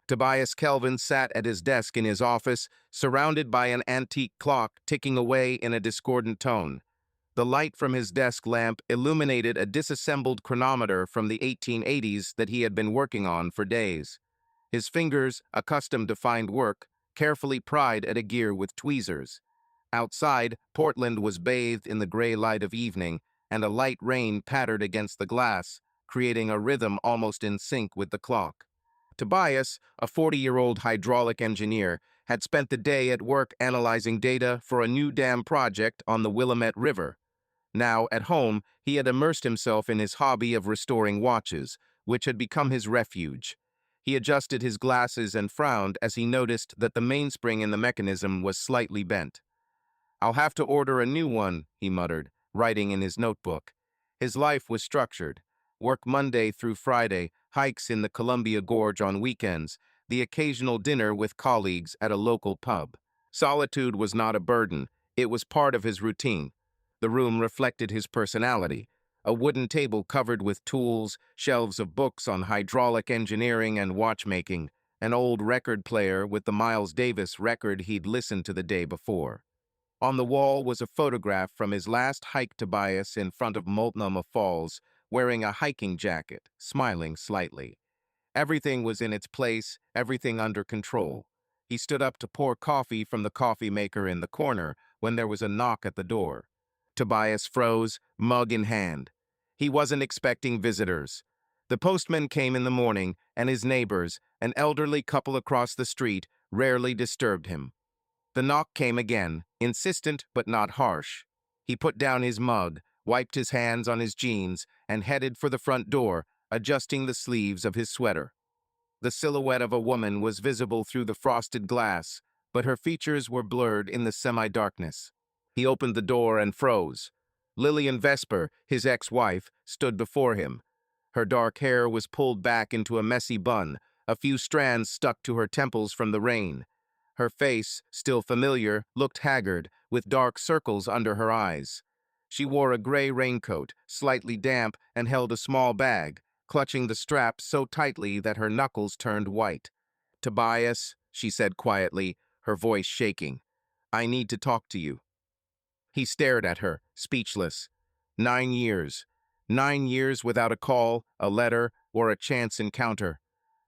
Tobias Kelvin sat at his desk in his office, surrounded by an antique clock ticking away in a discordant tone. The light from his desk lamp illuminated a disassembled chronometer from the 1880s that he had been working on for days. His fingers, accustomed to fine work, carefully pried at a gear with tweezers. Outside, Portland was bathed in the gray light of evening, and a light rain pattered against the glass, creating a rhythm almost in sync with the clock. Tobias, a 40-year-old hydraulic engineer, had spent the day at work analyzing data for a new dam project on the Willamette River. Now, at home, he had immersed himself in his hobby of restoring watches, which had become his refuge. He adjusted his glasses and frowned as he noticed that the mainspring in the mechanism was slightly bent. "I'll have to order a new one," he muttered, writing in his notebook. His life was structured. Work Monday through Friday, hikes in the Columbia Gorge on weekends, the occasional dinner with colleagues at a local pub. Solitude was not a burden, it was part of his routine. The room reflected his personality. A wooden table covered with tools, shelves of books on hydraulic engineering and watchmaking, an old record player with the Miles Davis record he'd listened to the day before. On the wall was a photograph from his last hike to Tobias in front of Multnomah Falls, wearing a hiking jacket, smiling slightly. Everything was in its place, everything under control. He stood up to pour coffee from the coffee maker in the corner when there was a knock at the door. Tobias froze, mug in hand. He wasn't expecting visitors. The postman came in the morning, and his neighbors, an elderly couple across the street, rarely disturbed him. The knock came again, insistent but not harsh. He put down his mug, wiped his hands on his jeans, and headed for the front door, adjusting the sleeves of his sweater. The silhouette of a woman was visible through the frosted glass, but her features were blurred in the semi-darkness. He opened the door and froze. Lillian Vesper, his ex-wife, stood before him. Her dark hair was pulled back into a messy bun, a few strands stuck to her temples from the rain. Her face, still familiar, looked haggard, with dark circles under her eyes. She wore a gray raincoat, slightly damp, and held a small bag, clutching the strap so tightly that her knuckles turned white. "Tobias," she said quietly, her voice shaking, "I need to talk to you." He stared at her, speechless. 9 years. 9 years without a call, a letter, or a chance encounter.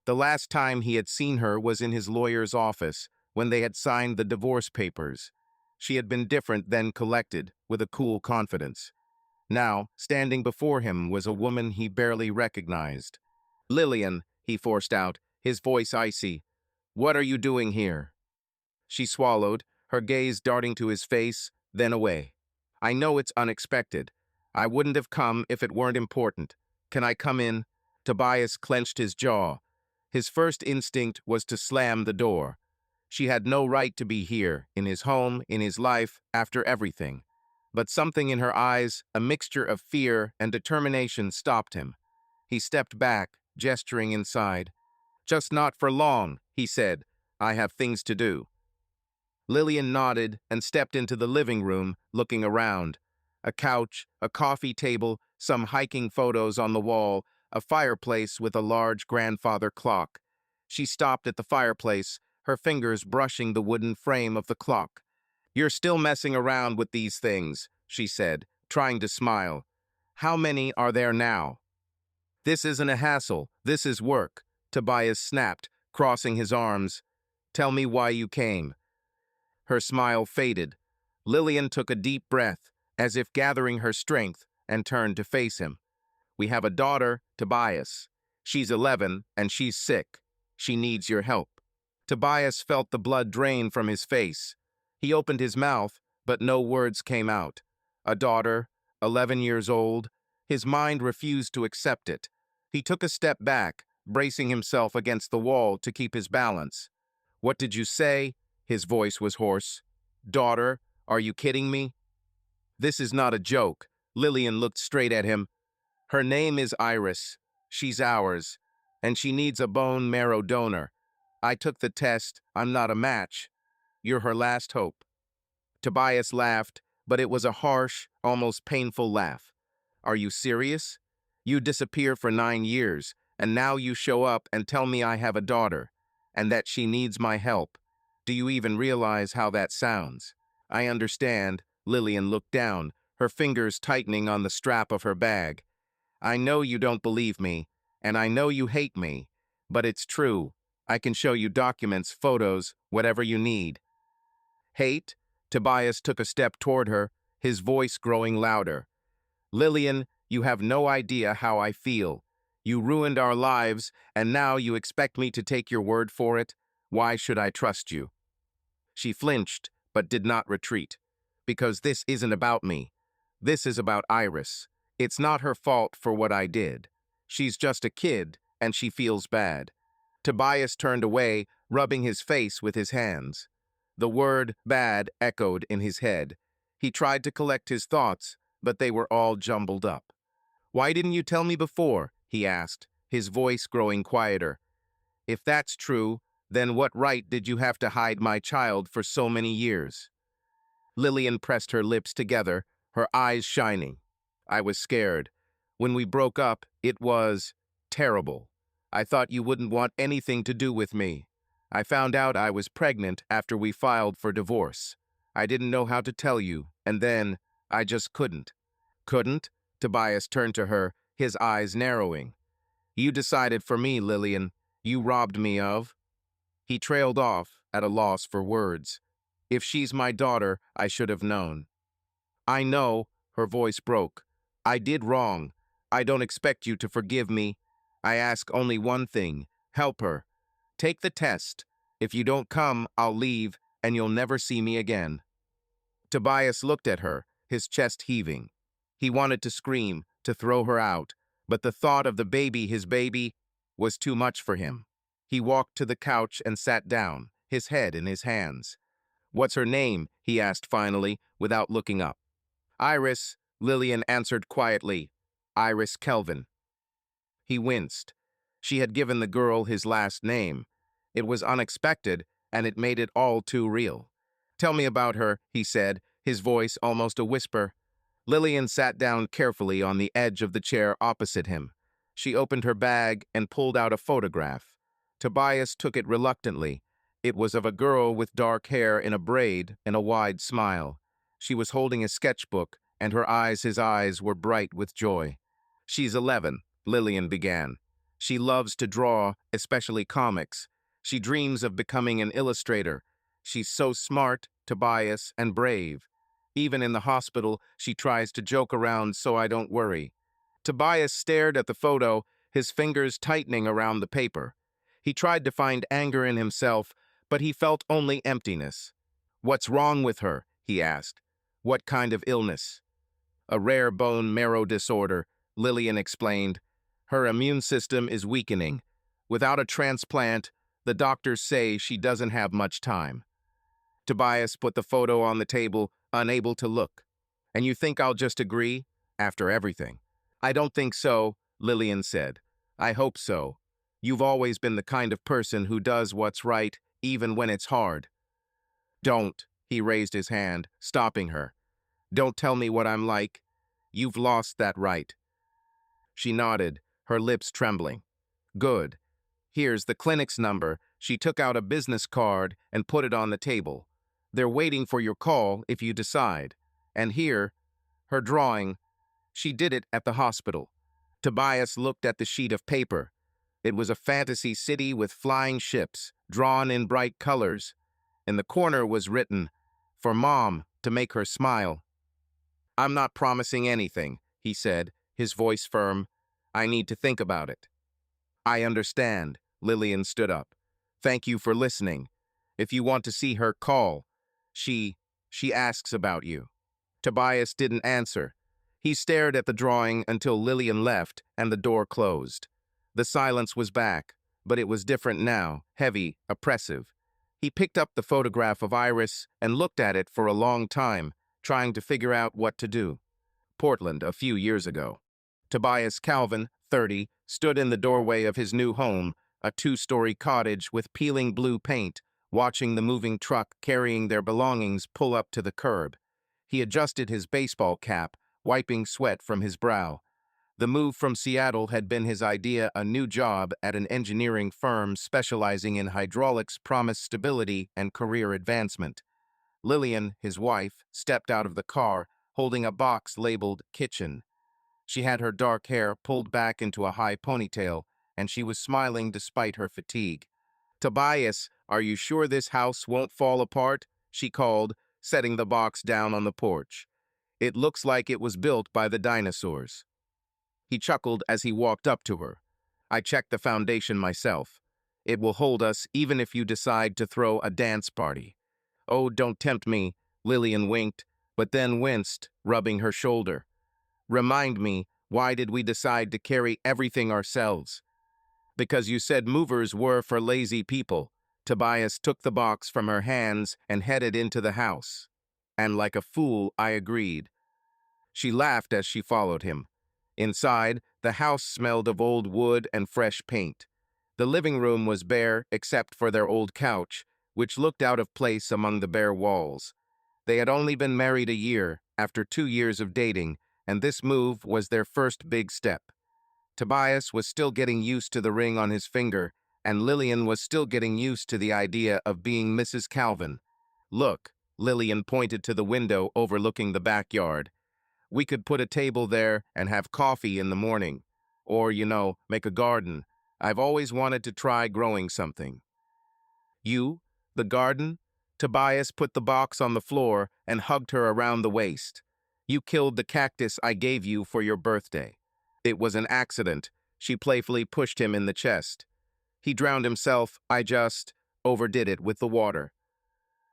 The last time he had seen her was in his lawyer's office, when they had signed the divorce papers. She had been different, then collected, with a cool confidence. Now, standing before him was a woman he barely recognized. "Lillian," he forced out, his voice icy, "what are you doing here?" She swallowed, her gaze darting to his face, then away. "I know it's unexpected. I wouldn't have come if it weren't important. Can I come in?" Tobias clenched his jaw. His first instinct was to slam the door. She had no right to be here, in his home, in his life, after everything. But something in her eyes, a mixture of fear and determination, stopped him. He stepped back, gesturing inside. "Just not for long," he said. "I have things to do." Lillian nodded and stepped into the living room, looking around. A couch, a coffee table, some hiking photos on the wall, a fireplace with a large grandfather clock. She stopped at the fireplace, her fingers brushing the wooden frame of the clock. "You're still messing around with these things," she said, trying to smile. "How many are there now?" "This isn't a hassle, this is work," Tobias snapped, crossing his arms. "Tell me why you came." Her smile faded. Lillian took a deep breath, as if gathering her strength, and turned to face him. "We have a daughter, Tobias. She's 11, and she's sick. She needs your help." Tobias felt the blood drain from his face. He opened his mouth, but no words came out. A daughter, 11 years old. His mind refused to accept it. He took a step back, bracing himself against the wall to keep his balance. "What did you say?" His voice was hoarse. "Daughter, are you kidding me?" "This is not a joke." Lillian looked straight at him. "Her name is Iris. She's ours. And she needs a bone marrow donor. I took the test. I'm not a match. You're her last hope." Tobias laughed, but it was a harsh, almost painful laugh. "Are you serious? You disappear for 9 years, and now you show up and tell me I have a daughter. and that she needs my help. Do you even realize how that sounds? I understand. Lillian looked down, her fingers tightening on the strap of her bag. I know you don't believe me, and I know you hate me, but it's true. I can show you documents, photos, whatever you need. Hate? Tobias took a step toward her, his voice growing louder. Lillian, you have no idea how I feel. You ruined our lives, and now you expect me to take your word for it? Why should I trust you? She flinched, but did not retreat. Because this isn't about me. This is about Iris. It's not her fault for what I did. She's just a kid, and she feels bad. Tobias turned away, rubbing his face with his hands. The word bad echoed in his head. He tried to collect his thoughts, but they were all jumbled up. Why didn't you tell me before? He asked, his voice growing quieter. If that's true, then what right did you have to hide my child for so many years? Lillian pressed her lips together, her eyes shining. I was scared. When we broke up, it was terrible. I thought you wouldn't want anything to do with me. I found out I was pregnant after we filed for divorce. I didn't know how to tell you, and then I just couldn't. Couldn't? Tobias turned to her, his eyes narrowing. You decided for me, Lillian. You robbed me of. He trailed off, at a loss for words. If she's my daughter, I should have known. I know, her voice broke. I did wrong. I don't expect you to forgive me. I ask only one thing. Help her. Take the test. If you don't come, I'll leave, and you'll never see me again. Tobias looked at her, his chest heaving. He wanted to scream, to throw her out, but the thought of the baby, his baby, was too much for him. He walked to the couch and sat down, his head in his hands. What's her name? He asked finally, without looking up. Iris, Lillian answered quietly. Iris Kelvin. He winced. She had given the girl his last name. It was unexpected, and it made it all too real. Tell me about her, he said, his voice almost a whisper. Lillian sat down carefully on the edge of the chair opposite him. She opened her bag and pulled out a photograph. Tobias took it reluctantly. It was of a girl with dark hair in a braid and a wide smile. She was holding a sketchbook, and his eyes were bright with joy. She's 11, Lillian began. She loves to draw, especially comics. She dreams of becoming an illustrator. She's so smart, Tobias, and brave. Even in the hospital, she tries to joke around so I don't worry. Tobias stared at the photo, his fingers tightening around the paper. He tried to find anger in himself, but he felt only emptiness. What's wrong with her? He asked. What kind of illness? A rare bone marrow disorder, Lillian explained. Her immune system is weakening. Without a transplant, the doctors say she doesn't have much time. Tobias put the photo on the table, unable to look. And you think I'll just agree? After everything. I don't think so, Lillian said. I hope so. You've always been the kind of person who does what's right, even when it's hard. Don't, he raised his hand, stopping her. Don't tell me what I'm like. You've lost that right. She nodded, her lips trembling. Good. Here's the clinic's number. She took out a business card and put it on the table. They're waiting for your call if you decide. And here, her drawing. She did it at the hospital. Tobias looked at the sheet of paper. It was a fantasy city with flying ships, drawn in bright colors. In the corner was written, for Mom, to make her smile. I'm not promising anything, he said, his voice firm. I need to think about it. I understand. Lillian stood up. Thank you for listening. If you want to see her, call. She asks about you. Tobias didn't answer. He stared at the drawing until Lillian left and the door closed. The silence was back, but it was different now, heavy, oppressive. He picked up the photograph of Iris and looked at it for a long time, trying to figure out what to do. Portland, a few years ago. Tobias Calvin, 30, stood in the doorway of his new home, a two-story cottage with peeling blue paint, watching the moving truck carrying their belongings pull up to the curb. He adjusted his baseball cap, wiping sweat from his brow. The move from Seattle had been his idea. A new job at an engineering firm specializing in hydraulics promised stability and career advancement. Lillian, his wife, stepped out of the car, holding a box labeled kitchen. She had her dark hair pulled back into a high ponytail, and she was smiling despite her fatigue. "Tobias, are you sure this house won't fall apart?" she called, setting the box down on the porch. "It looks like it was built by the dinosaurs." He chuckled as he walked up to her. "I checked the foundation myself. It will hold us even if you decide to throw a dance party." "Oh, don't tempt me," Lillian winked, but then winced, rubbing her shoulder. "Remind me, why did we decide to carry everything ourselves?" "Because you said movers were for lazy people." Tobias took the box from her hands and headed into the house. And like a fool, I agreed. She laughed as she followed him. Inside, the house smelled of old wood and fresh paint. The living room was bare except for their old couch, which looked out of place among the bare walls. They had only been married a year, after 2 years of dating, and this move was their first big step. Tobias was still getting used to the ring on his finger, and Lillian was still getting used to the idea of being Mrs. Calvin. "Look," Lillian pointed to the window overlooking the backyard. "We could put a table there and have coffee in the morning. Or, make a garden. I've always wanted to try growing something." "You? The garden?" Tobias put the box on the floor and hugged her around the waist. "You killed the cactus I gave you for your birthday." "It was an accident." She playfully pushed him in the chest. "He drowned himself. I just overdid it with the water."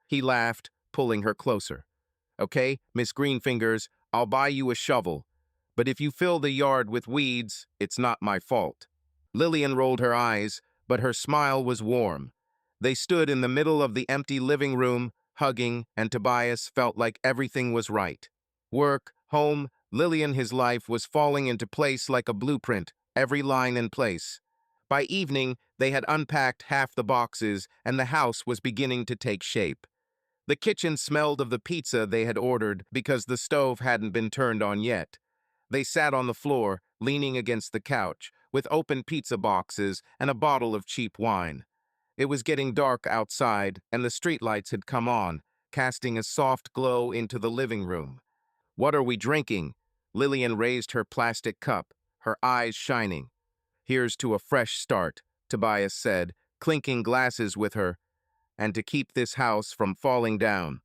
He laughed, pulling her closer. "Okay, Miss Greenfingers, I'll buy you a shovel. But if you fill the yard with weeds, it's not my fault." Lillian rolled her eyes, but her smile was warm. They stood in the middle of the empty living room, hugging, and Tobias felt like everything was right. Work, home, Lillian, his life was falling into place like a blueprint, every line in place. By evening, they had unpacked half the boxes, and the house was beginning to take shape. The kitchen smelled of the pizza they had ordered because the stove hadn't been turned on yet. They sat on the floor, leaning against the couch, with open pizza boxes and a bottle of cheap wine. It was getting dark outside, and the streetlights had come on, casting a soft glow into the living room. "What are we drinking?" Lillian raised her plastic cup, her eyes shining. "Here's to a fresh start," Tobias said, clinking glasses with her, "and to keep this house from falling down."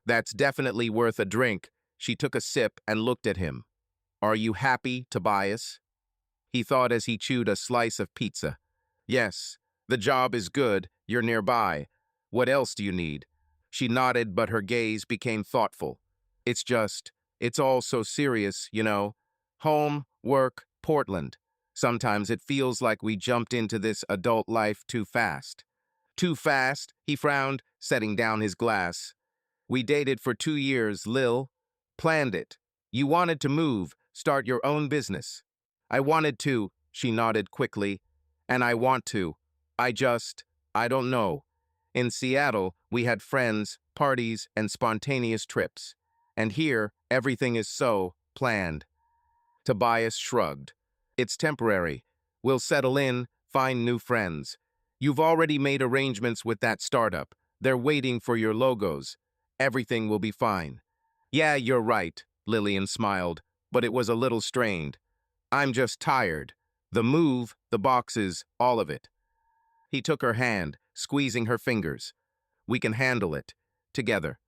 "That's definitely worth a drink." She took a sip and looked at him. "Are you happy, Tobias?" He thought as he chewed a slice of pizza. "Yes, the job is good, you're nearby. What else do you need?" She nodded, but her gaze became thoughtful. It's all so serious, you know. Home, work, Portland. Sometimes it feels like we jumped into this adult life too fast." "Too fast?" He frowned, setting down his glass. "We dated for 2 years, Lil. Planned it. You wanted to move, start your own business." "I wanted to," she nodded quickly. "And I want to. I just, I don't know. In Seattle, we had friends, parties, and spontaneous trips. And here, everything is so planned." Tobias shrugged. "It's temporary. We'll settle in, find new friends. You've already made arrangements with that startup. They're waiting for your logos. Everything will be fine." "Yeah, you're right," Lillian smiled, but it was a little strained. "I'm just tired. The move, the boxes, all of it." He took her hand, squeezing her fingers. "We can handle it. Together."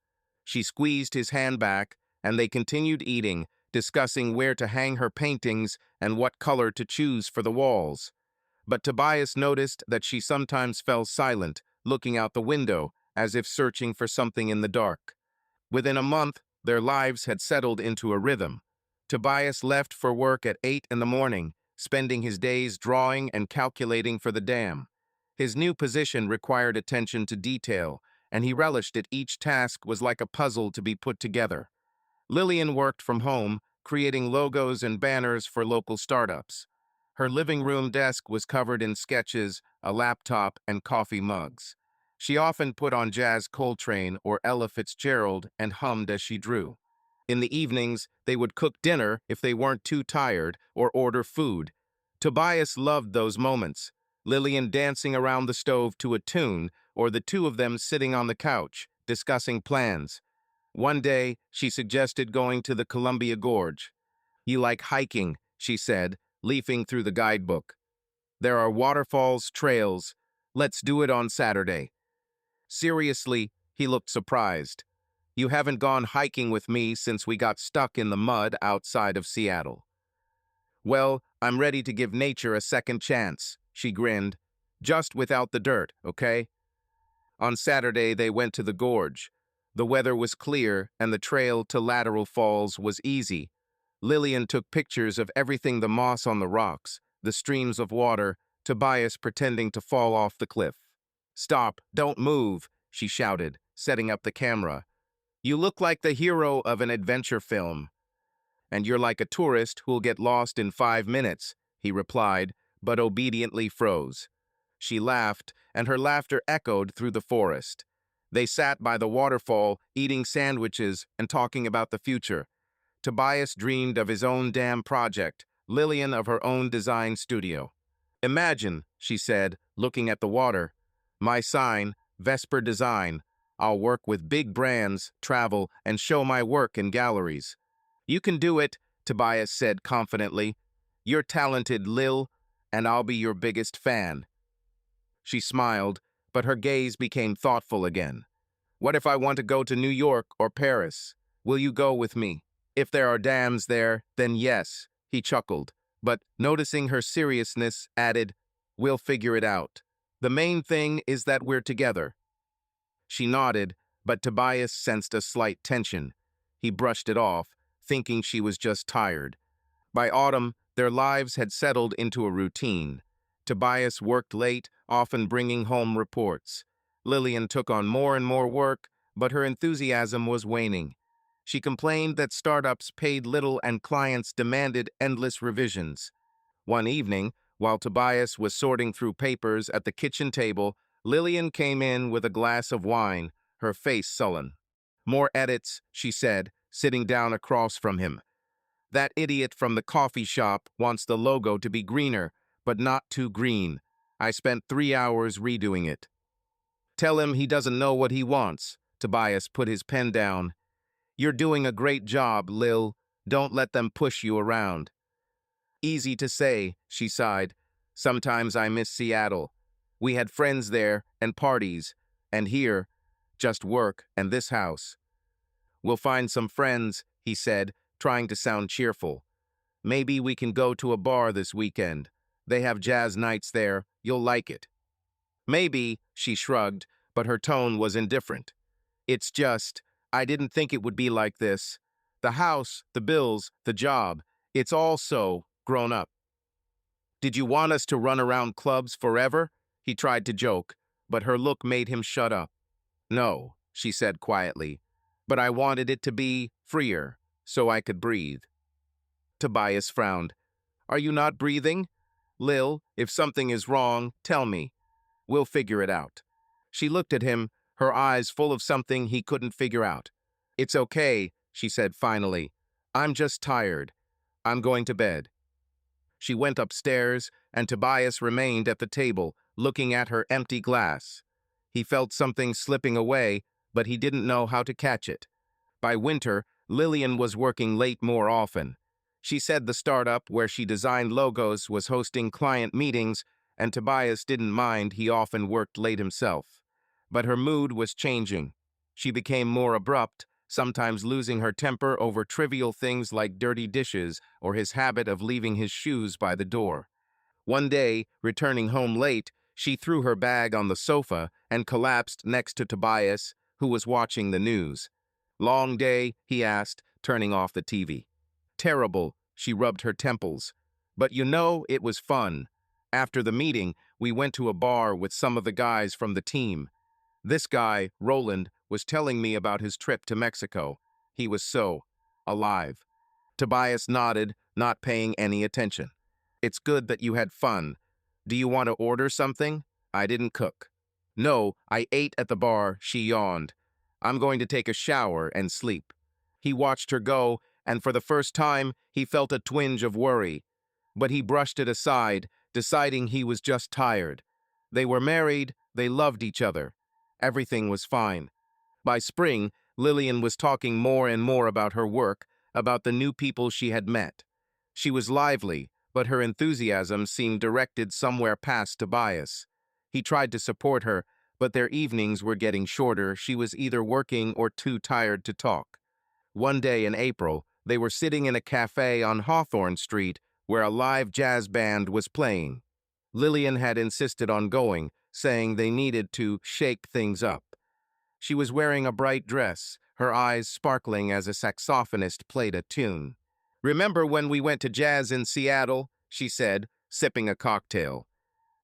She squeezed his hand back, and they continued eating, discussing where to hang her paintings and what color to choose for the walls. But Tobias noticed that she sometimes fell silent, looking out the window, as if searching for something in the dark. Within a month, their lives had settled into a rhythm. Tobias left for work at 8 in the morning, spending his days drawing and calculating for the dam. His new position required attention to detail, and he relished it. Each task was like a puzzle to be put together. Lillian worked from home, creating logos and banners for local startups. Her living room desk was covered in sketches, a laptop, and coffee mugs. She often put on Jazz Coltrane or Ella Fitzgerald and hummed as she drew. In the evenings, they would cook dinner if they weren't too tired or order food. Tobias loved those moments, Lillian dancing around the stove to a tune or the two of them sitting on the couch, discussing plans. One day, she suggested going to the Columbia Gorge. "You like hiking," she said, leafing through the guidebook. "There are waterfalls, trails. Let's do it on Saturday." Seriously, he looked surprised. "You haven't gone hiking with me since we got stuck in the mud outside of Seattle." "Well, I'm ready to give nature a second chance," she grinned. "Just without the dirt, okay?" On Saturday, they went to the gorge. The weather was clear, and the trail to Lateral Falls was easy. Lillian took pictures of everything: the moss on the rocks, the streams of water, Tobias pretending to fall off the cliff. "Stop, don't move," she shouted, setting up the camera. "You look like the hero of an adventure film." "And you're like a tourist who'll get lost in 5 minutes," he replied, but obediently froze. She laughed, and her laughter echoed through the forest. They sat by the waterfall, eating sandwiches and talking about the future. Tobias dreamed of his own dam project, Lillian of her own design studio. "Imagine," she said, looking at the water. "My sign, Vesper Design. I'll work with big brands, travel, and show my work in galleries." "You can do it," Tobias said confidently. "You're talented, Lil, and I'll be your biggest fan." She smiled, but her gaze became thoughtful again. "What if I want to go to New York or Paris? Will you go with me?" "If there are dams there, then yes," he chuckled, but noticing her seriousness, added, "We'll figure it out. The main thing is that we're together." She nodded, but Tobias sensed a slight tension. He brushed it off, thinking she was just tired. By autumn, their lives had settled into a routine. Tobias worked late, often bringing home reports. Lillian took on more and more work, but her enthusiasm was waning. She complained that startups paid little and clients demanded endless revisions. One evening, while Tobias was sorting through papers at the kitchen table, Lillian came in with a glass of wine, her face sullen. "More edits," she said, sitting down across from him. "That idiot from the coffee shop wants the logo to be greener, but not too green. I spent 3 hours redoing it." "Tell him he doesn't know what he wants." Tobias put his pen down. "You're doing a great job, Lil. Don't let them push you around." "Easy to say," she sighed. "Sometimes I miss Seattle. We had friends there and parties, and here, just work and this house." "We'll find some friends," he said, trying to sound cheerful. "Maybe we can go to a bar this weekend. They have jazz nights there. You'll like it." "Maybe," she shrugged, but her tone was indifferent. "It's just, I didn't think it would be like this. The house, the bills, the job, it's all so grown up." "Did you want us to run around clubs forever?" He tried to joke, but her look made him shut up. "No," she said quietly, "but I wanted it to be freer, so I could breathe." Tobias frowned. "Are you not breathing? Lil, if something is wrong, tell me. We'll figure it out." She looked at him, her eyes full of something he couldn't figure out. "It's okay," she said finally. "I'm just tired. I'm going to bed." She went upstairs, and Tobias remained at the table, looking at her empty glass. He felt something slipping away, but he didn't know how to catch it. By winter, Lillian was working late more often. She said the startup where she designed logos was hosting client meetings, and Tobias didn't mind. He often worked late himself. But her mood was changing. She became more abrupt, sometimes losing her temper over trivial things like dirty dishes or his habit of leaving his shoes by the door. One day, returning home late, she threw her bag on the sofa and collapsed next to Tobias, who was watching the news. "Long day?" he asked, turning off the TV. "Terrible," she rubbed her temples. "But you know, it was fun. After the meeting, we went to a bar with some of the guys from the team. This guy, Roland, was telling me about his trip to Mexico. He was so alive." Tobias nodded, not paying any attention. "It's good that you had fun. Do you want to order something? I didn't cook." "No, I ate at the bar," she yawned. "I'm going to take a shower and sleep." He watched her go, and for the first time, he felt a twinge of worry. But he brushed it aside, deciding he was just tired. They were married, they loved each other. Everything was fine. By spring, Lillian was talking more and more about her work, about the new people she had met. She was lively, but her enthusiasm seemed directed somewhere past Tobias. He tried to support her, but their evenings were getting shorter. She was either working or too tired to talk. One day in April, they were sitting in a cafe on Hawthorne Street where a live jazz band was playing. Lillian had insisted on going, saying they needed to shake things up. She was wearing a bright dress, her eyes sparkling as a saxophonist played a tune. "Remember when we went to jazz in Seattle?" she said, sipping a cocktail.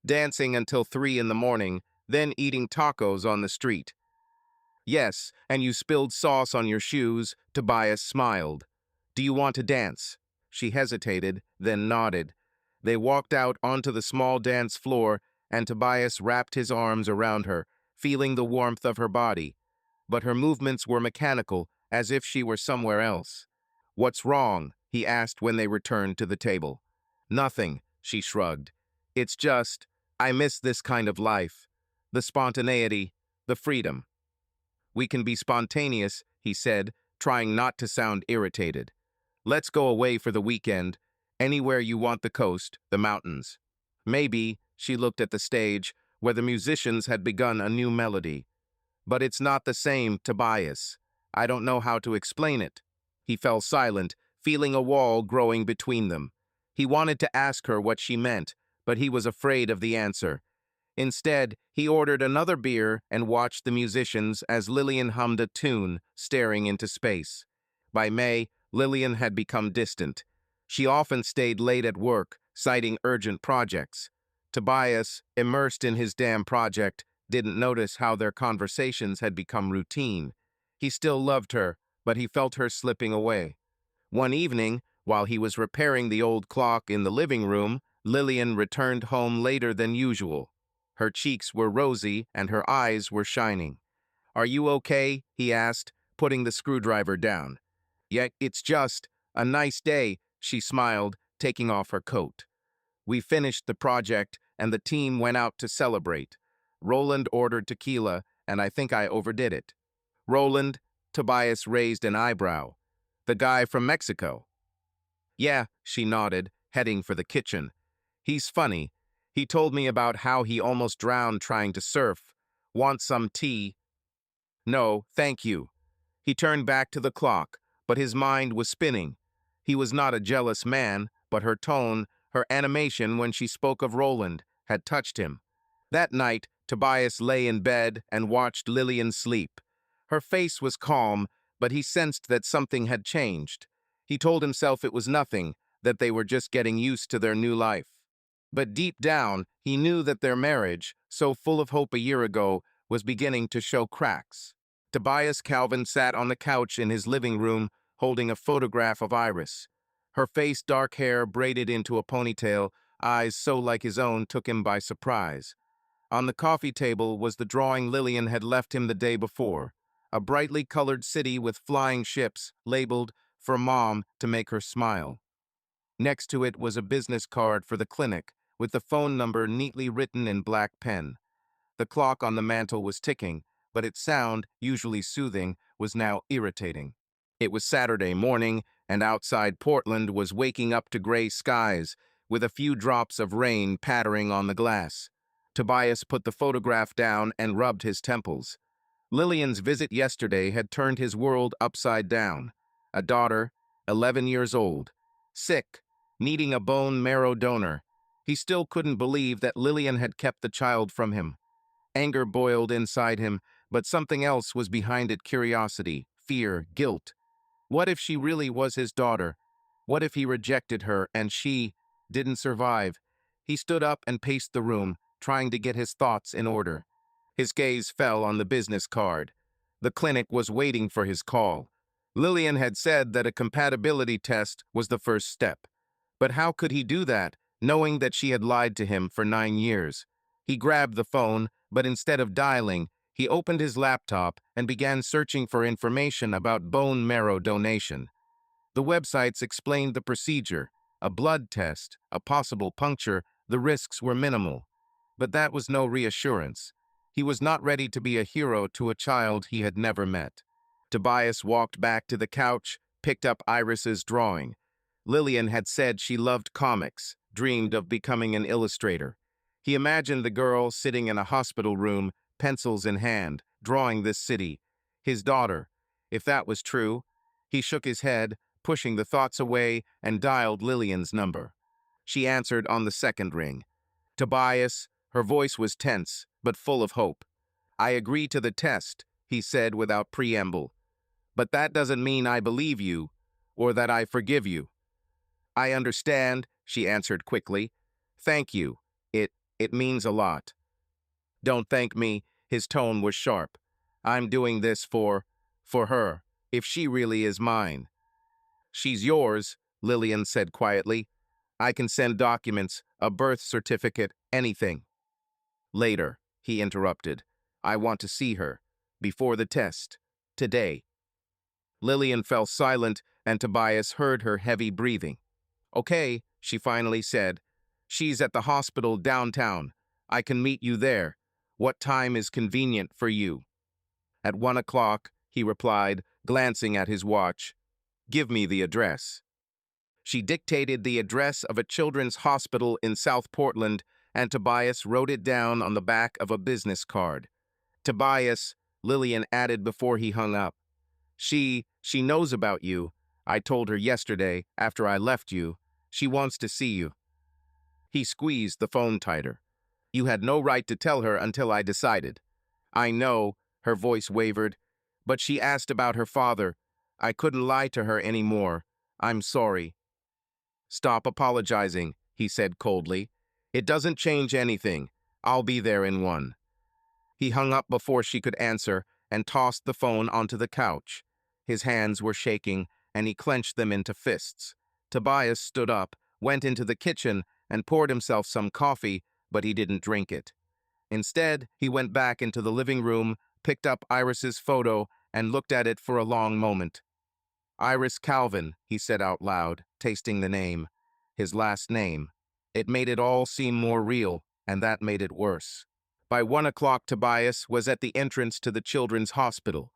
"Dancing until 3 in the morning, then eating tacos on the street." "Yes, and you spilled sauce on your shoes," Tobias smiled. "Do you want to dance?" She hesitated, then nodded. They walked out onto the small dance floor, and Tobias wrapped his arms around her, feeling the warmth of her body. But her movements were mechanical, as if she were somewhere else. "What's wrong?" he asked when they returned to the table. "Nothing," she shrugged. "It's just, I miss this kind of life. The spontaneity, the freedom." "We can be spontaneous," he said, trying not to sound irritated. "Let's go away for the weekend. Anywhere you want, the coast, the mountains." "Maybe," she looked at the stage, where the musicians had begun a new melody. "But it's not the same, Tobias. I don't know how to explain it." He fell silent, feeling a wall growing between them. He wanted to ask her what she meant, but he was afraid of the answer. Instead, he ordered another beer and watched the musicians as Lillian hummed a tune, staring into space. By May, Lillian had become distant. She often stayed late at work, citing urgent projects. Tobias, immersed in his damn project, didn't notice how their conversations had become routine. He still loved her, but he felt her slipping away. One evening, while he was repairing the old clock in the living room, Lillian returned home later than usual. Her cheeks were rosy and her eyes were shining. "Are you okay?" he asked, putting the screwdriver down. "Yeah, it's just a nice day," she smiled, taking off her coat. "We finished the project and the team went out to celebrate. Roland ordered tequila, and I think I overdid it." "Roland?" Tobias raised an eyebrow. "The guy from Mexico?" "Yeah," she nodded, heading for the kitchen. "He's funny. He told me about how he almost drowned trying to surf. Want some tea?" "No, thank you." He turned back to the clock, but his mind was spinning. He was not a jealous man, but her tone, her animation when she spoke of Roland, had touched him. That night, Tobias lay in bed and watched Lillian sleep. Her face was calm, but he sensed that something had changed. He told himself it was nothing, that they were just getting used to their new life. But deep down, he knew that their marriage, so full of hope a year ago, was beginning to show cracks. Tobias Calvin sat on the couch in his living room, holding a photograph of Iris. Her face, dark hair braided into a ponytail, eyes so like his own, took him by surprise. On the coffee table was the drawing Lillian had left him the day before, a brightly colored city with flying ships, labeled, "For Mom," to make her smile. Next to it was a business card for the clinic, with the phone number neatly written in black pen. The clock on the mantel was ticking, but its sound, usually soothing, was now irritating. It was Saturday morning, and outside Portland was waking up to gray skies, with a few drops of rain pattering on the glass. Tobias put the photograph down and rubbed his temples. Lillian's visit yesterday had turned his world upside down. A daughter, 11 years old, sick, needing a bone marrow donor. He still couldn't believe that Lillian had kept the child from him. Anger boiled inside him, but something else was behind it: curiosity, fear, guilt. What if she really was his daughter? What if he rejected her and she didn't survive? He stood up and paced the room, trying to get his thoughts in order. His gaze fell on the business card. The clinic was waiting for his call. Lillian had said that a compatibility test was the first step. But how could he do that, knowing that she had lied to him for 9 years? He grabbed the phone, but instead of dialing, He opened his laptop and began searching for information about bone marrow donation. The websites explained the procedure, a blood test, a possible puncture. The risks were minimal. But that was no reassurance. He was not ready to be a hero to a child he had never met. Tobias walked back to the couch, picked up Iris's drawing. Lillian had said she loved comics, dreamed of becoming an illustrator. He imagined the girl sitting in a hospital room, pencils in hand, drawing this city. His daughter. If that was true, he shook his head, pushing the thoughts away, and dialed Lillian's number. She answered on the second ring. Tobias, her voice was tense, but full of hope. "I agree to the test," he said without preamble. "But that doesn't mean I believe you, or that I forgive you." "I understand," she answered quickly. "Thank you. It means a lot." "Don't thank me," his tone was sharp. "I'm doing this for her, if she really is mine." "She's yours," Lillian said quietly. "I can send documents, a birth certificate, anything." "Later," he interrupted. "I want to see her. Before the test. Today." Lillian fell silent, and Tobias heard her heavy breathing. "Okay," she finally said. "She's at the hospital downtown. I can meet you there. What time is convenient for you?" "At 1 o'clock," he replied, glancing at his watch. "Give me the address." She dictated the address of a children's hospital in South Portland, and Tobias wrote it down on the back of a business card. "Tobias," Lillian added before he hung up. She knows about you. I told her yesterday, after I left you. She wants to see you." He squeezed the phone tighter. "You had no right to tell her until I decided." "I know," her voice wavered, "but she asked about her father. I couldn't lie to her anymore. I'm sorry." "Stop apologizing," he said coldly. "It doesn't change anything. I'll be there in 1." He hung up before she could answer and tossed the phone onto the couch. His hands were shaking, and he clenched them into fists. Tobias stood up, went into the kitchen, and poured himself some coffee, but he didn't drink it. Instead, he went back into the living room, picked up Iris's photo, and looked at it for a long moment. "Iris Calvin," he said out loud, tasting the name. His last name. It made it all seem more real, and that made it worse. By 1 o'clock, Tobias was at the entrance to the children's hospital.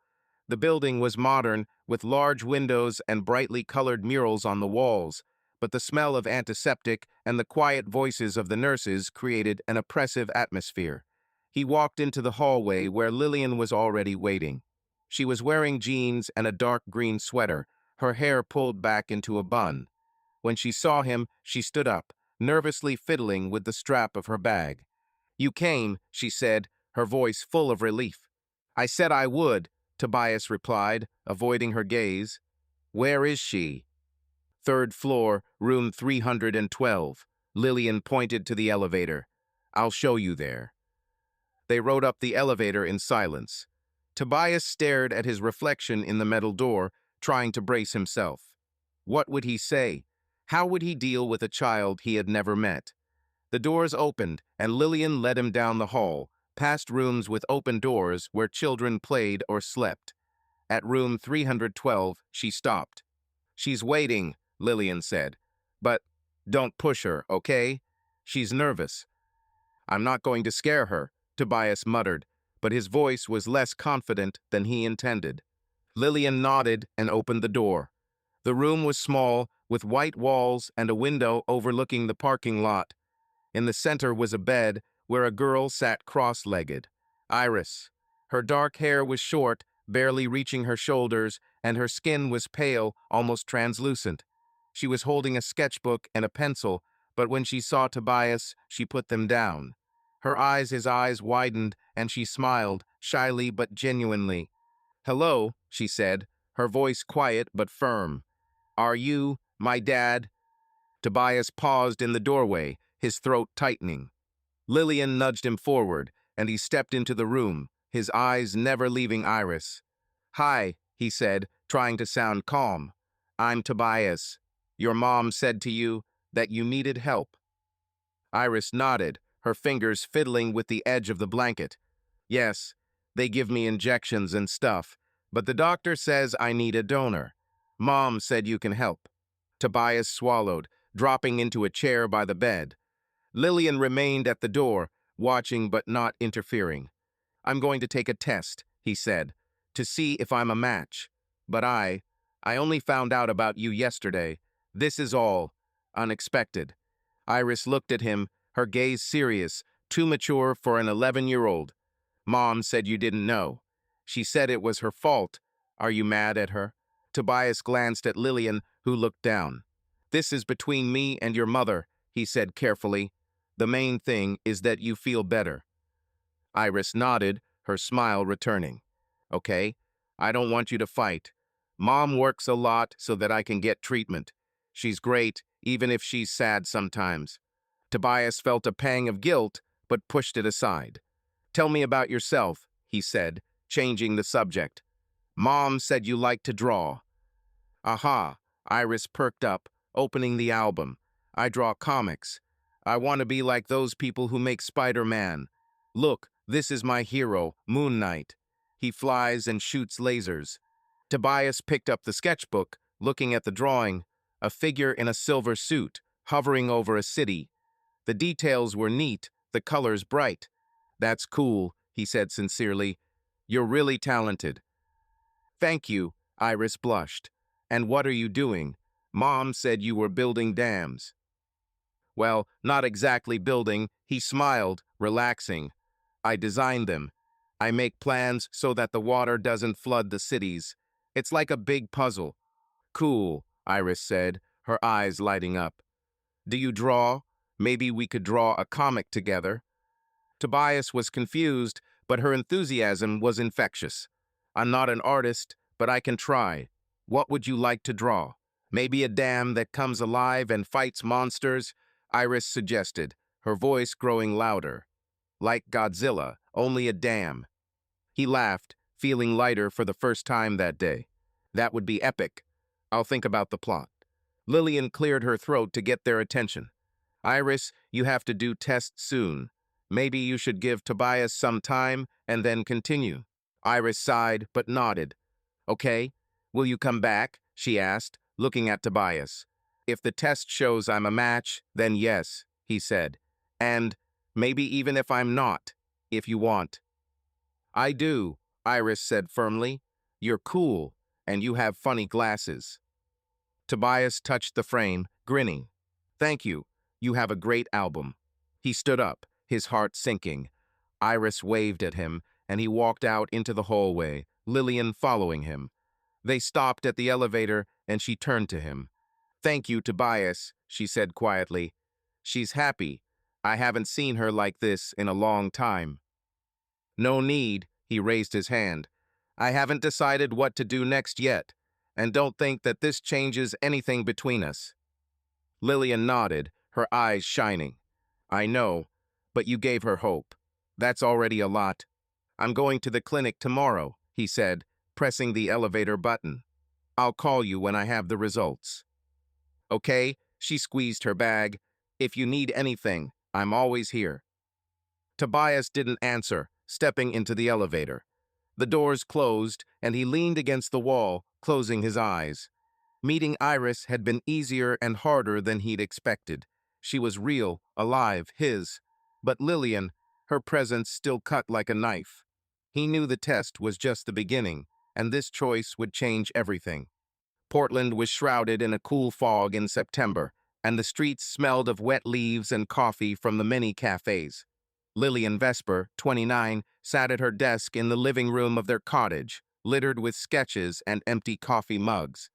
The building was modern, with large windows and brightly colored murals on the walls, but the smell of antiseptic and the quiet voices of the nurses created an oppressive atmosphere. He walked into the hallway where Lillian was already waiting. She was wearing jeans and a dark green sweater, her hair pulled back into a bun. When she saw him, she stood up, nervously fiddling with the strap of her bag. "You came," she said, her voice full of relief. "I said I would," Tobias replied, avoiding her gaze. "Where is she?" "Third floor, room 312. Lillian pointed to the elevator. "I'll show you there." They rode up the elevator in silence. Tobias stared at his reflection in the metal door, trying to brace himself. What would he say? How would he deal with a child he had never met? The doors opened, and Lillian led him down the hall, past rooms with open doors where children played or slept. At room 312, she stopped. "She's waiting," Lillian said. "But don't push her, okay? She's nervous." "I'm not going to scare her," Tobias muttered, but his voice was less confident than he intended. Lillian nodded and opened the door. The room was small, with white walls and a window overlooking the parking lot. In the center was a bed where a girl sat cross-legged. Iris. Her dark hair was short, barely reaching her shoulders, and her skin was pale, almost translucent. She was holding a sketchbook and a pencil, but when she saw Tobias, she put them down. His eyes widened, and she smiled, shyly but genuinely. "Hello," she said, her voice quiet but firm. "Are you my dad?" Tobias paused in the doorway, his throat tightening. Lillian nudged him forward, and he stepped into the room, his eyes never leaving Iris. "Hi," he said, trying to sound calm. "I'm Tobias. Your mom said to you that you needed help." Iris nodded, her fingers fiddling with the edge of the blanket. "Yes, They give me injections and stuff, but the doctor says I need a donor. Mom said you can help. Tobias swallowed, dropping into a chair by the bed. Lillian remained at the door, watching but not interfering. I'm going to take a test, he said, to see if I'm a match. But I only found out about you yesterday. This is all unexpected. Iris looked at him, her gaze serious, too mature for an 11-year-old. Mom said you didn't know. She said it was her fault. Are you mad at her? Tobias glanced at Lillian, who looked down. This is between me and your mother, he said carefully. The main thing is that you feel better. Iris nodded, her smile returning. Okay, I don't want you to fight. Mom works a lot so that I can get treatment. She's great, even if she's sad sometimes. Tobias felt a pang of guilt, but pushed it aside. Tell me about yourself, he said, changing the subject. Mom said you like to draw. Aha, Iris perked up, opening the album. I draw comics. I want to be like those people who make Spider-Man. Look, this is my hero, Moon Knight. He flies and shoots lasers. Tobias picked up the sketchbook, looking at the drawing, a figure in a silver suit, hovering over a city. The details were neat, the colors bright. That's cool, he said sincerely. You're really talented. Thank you, Iris blushed. And what are you doing? Mom said you were building dams. Well, not exactly building, he smiled, relaxing. I designed them. I make plans so that the water doesn't flood the cities. It's like a big puzzle. Cool, Iris said, her eyes lighting up. Do you draw? Maybe we could draw a comic together. Tobias was confused, but her enthusiasm was infectious. I'm not an artist, but I can try. What would you like to draw? Maybe a dam that comes alive and fights monsters? Iris suggested, her voice growing louder. Like Godzilla, only a dam. He laughed, feeling lighter for the first time that day. That would be epic. I'll think about the plot. Lillian cleared her throat to get their attention. Iris, you have to do tests soon. Maybe you should give Tobias some time and then continue. Iris sighed but nodded. Okay, will you come back? She asked, looking at Tobias. If the test shows I'm a match, then yes, he said. And maybe even if I'm not, if you want. I do, Iris said firmly. You're cool, and you have funny glasses. Tobias touched the frame, grinning. Thank you. You have a great album. He stood up, his heart sinking. Iris waved at him, and he walked out into the hallway, Lillian following him. They stopped at the elevator, and she turned to him. Thank you, Tobias, she said quietly. She's happy. I haven't seen her like this in a long time. No need, he raised his hand. I haven't decided what to do next yet, and don't think that this changes anything between us. Lillian nodded, her eyes shining. I know, but you gave her hope. That's already a lot. I'm going to the clinic tomorrow, he said, pressing the elevator button. I'll call you when I have the results. Okay, she squeezed her bag. If you need anything, I'm always here. Tobias didn't answer, stepping into the elevator. The doors closed, and he leaned against the wall, closing his eyes. Meeting Iris had been easier and harder than he'd expected. She was real, alive, his. But Lillian, her presence still cut like a knife. He knew the test was just the beginning, and this choice would change everything. Portland was shrouded in a cool fog in September, and the streets smelled of wet leaves and coffee from the many cafes. Lillian Vesper, 29, sat at her desk in the living room of their cottage, littered with sketches and empty coffee mugs.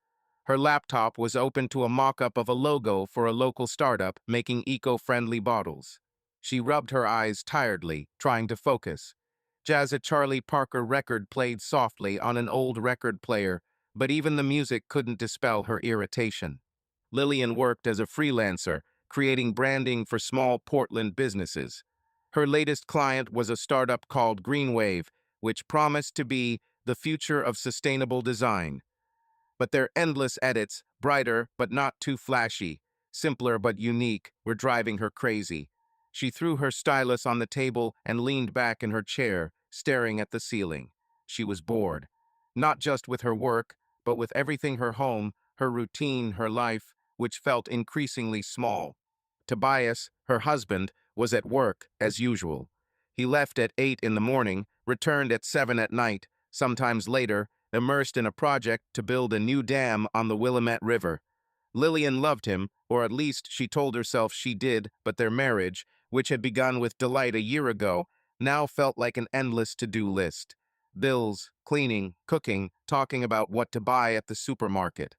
Her laptop was open to a mock-up of a logo for a local startup making eco-friendly bottles. She rubbed her eyes tiredly, trying to focus. A Charlie Parker record played softly on an old record player, but even the music couldn't dispel her irritation. Lillian worked as a freelancer, creating branding for small Portland businesses. Her latest client was a startup called Greenwave, which promised to be the future of sustainable design. But their endless edits, brighter but not too flashy, simpler but unique, were driving her crazy. She threw her stylus on the table and leaned back in her chair, staring at the ceiling. She was bored. Not just with her work, but with everything: her home, her routine, her life, which felt increasingly small. Tobias, her husband, was at work, as usual. He left at 8 in the morning, returned at 7 at night, sometimes later, immersed in a project to build a new dam on the Willamette River. Lillian loved him, or at least she told herself she did, but their marriage, which had begun with delight a year ago, now felt like an endless to-do list. Bills, cleaning, cooking, talking about what to buy at the supermarket.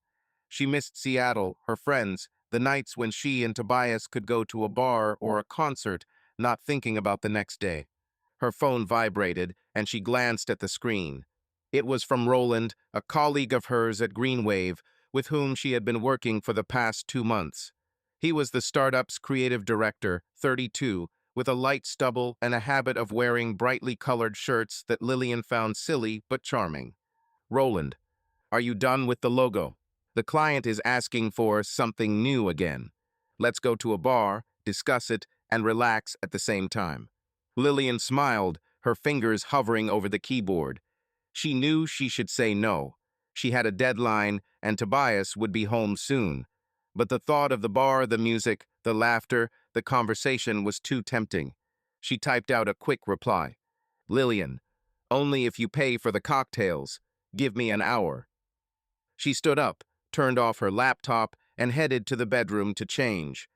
She missed Seattle, her friends, the nights when she and Tobias could go to a bar or a concert, not thinking about the next day. Her phone vibrated, and she glanced at the screen. It was from Roland, a colleague of hers at Greenwave, with whom she had been working for the past 2 months. He was the startup's creative director, 32, with a light stubble and a habit of wearing brightly colored shirts that Lillian found silly but charming. "Roland, are you done with the logo? The client is asking for something new again. Let's go to a bar, discuss it, and relax at the same time." Lillian smiled, her fingers hovering over the keyboard. She knew she should say no. She had a deadline, and Tobias would be home soon. But the thought of the bar, the music, the laughter, the conversation was too tempting. She typed out a quick reply. "Lillian, only if you pay for the cocktails. Give me an hour." She stood up, turned off her laptop, and headed to the bedroom to change.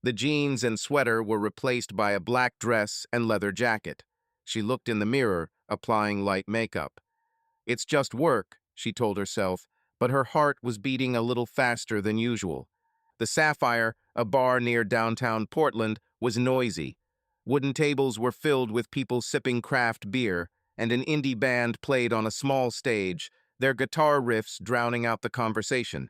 The jeans and sweater were replaced by a black dress and leather jacket. She looked in the mirror, applying light makeup. "It's just work," she told herself, but her heart was beating a little faster than usual. The Sapphire, a bar near downtown Portland, was noisy. Wooden tables were filled with people sipping craft beer, and an indie band played on a small stage, their guitar riffs drowning out the conversation.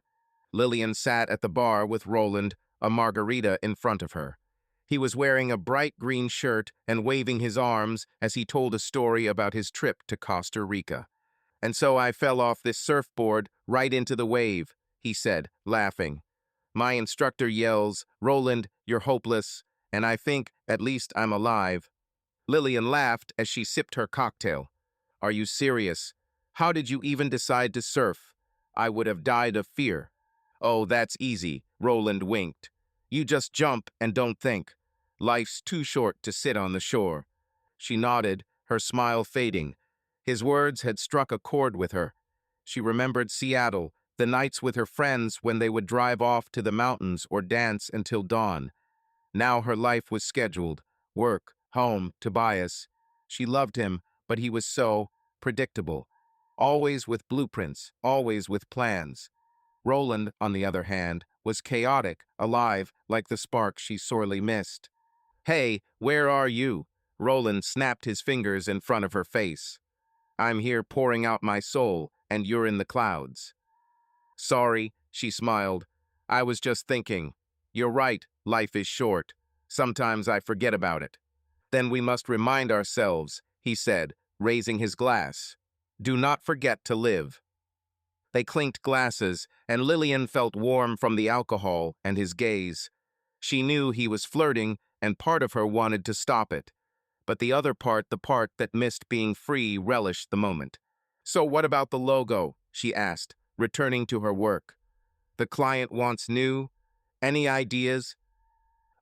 Lillian sat at the bar with Roland, a margarita in front of her. He was wearing a bright green shirt and waving his arms as he told a story about his trip to Costa Rica. "And so I fell off this surfboard right into the wave," he said, laughing. "My instructor yells, 'Roland, you're hopeless,' and I think, at least I'm alive." Lillian laughed as she sipped her cocktail. "Are you serious? How did you even decide to surf? I would have died of fear." "Oh, that's easy," Roland winked. "You just jump and don't think. Life's too short to sit on the shore." She nodded, her smile fading. His words had struck a chord with her. She remembered Seattle, the nights with her friends when they would drive off to the mountains or dance until dawn. Now her life was scheduled: work, home, Tobias. She loved him, but he was so predictable. Always with blueprints, always with plans. Roland, on the other hand, was chaotic, alive, like the spark she sorely missed. "Hey, where are you?" Roland snapped his fingers in front of her face. "I'm here pouring out my soul, and you're in the clouds." "Sorry," she smiled. "I was just thinking. You're right, life is short. Sometimes I forget about it." "Then we must remind ourselves," he said, raising his glass. "Do not forget to live." They clinked glasses, and Lillian felt warm from the alcohol and his gaze. She knew he was flirting, and part of her wanted to stop it. But the other part, the part that missed being free, relished the moment. "So what about the logo?" she asked, returning to her work. "The client wants new. Any ideas?"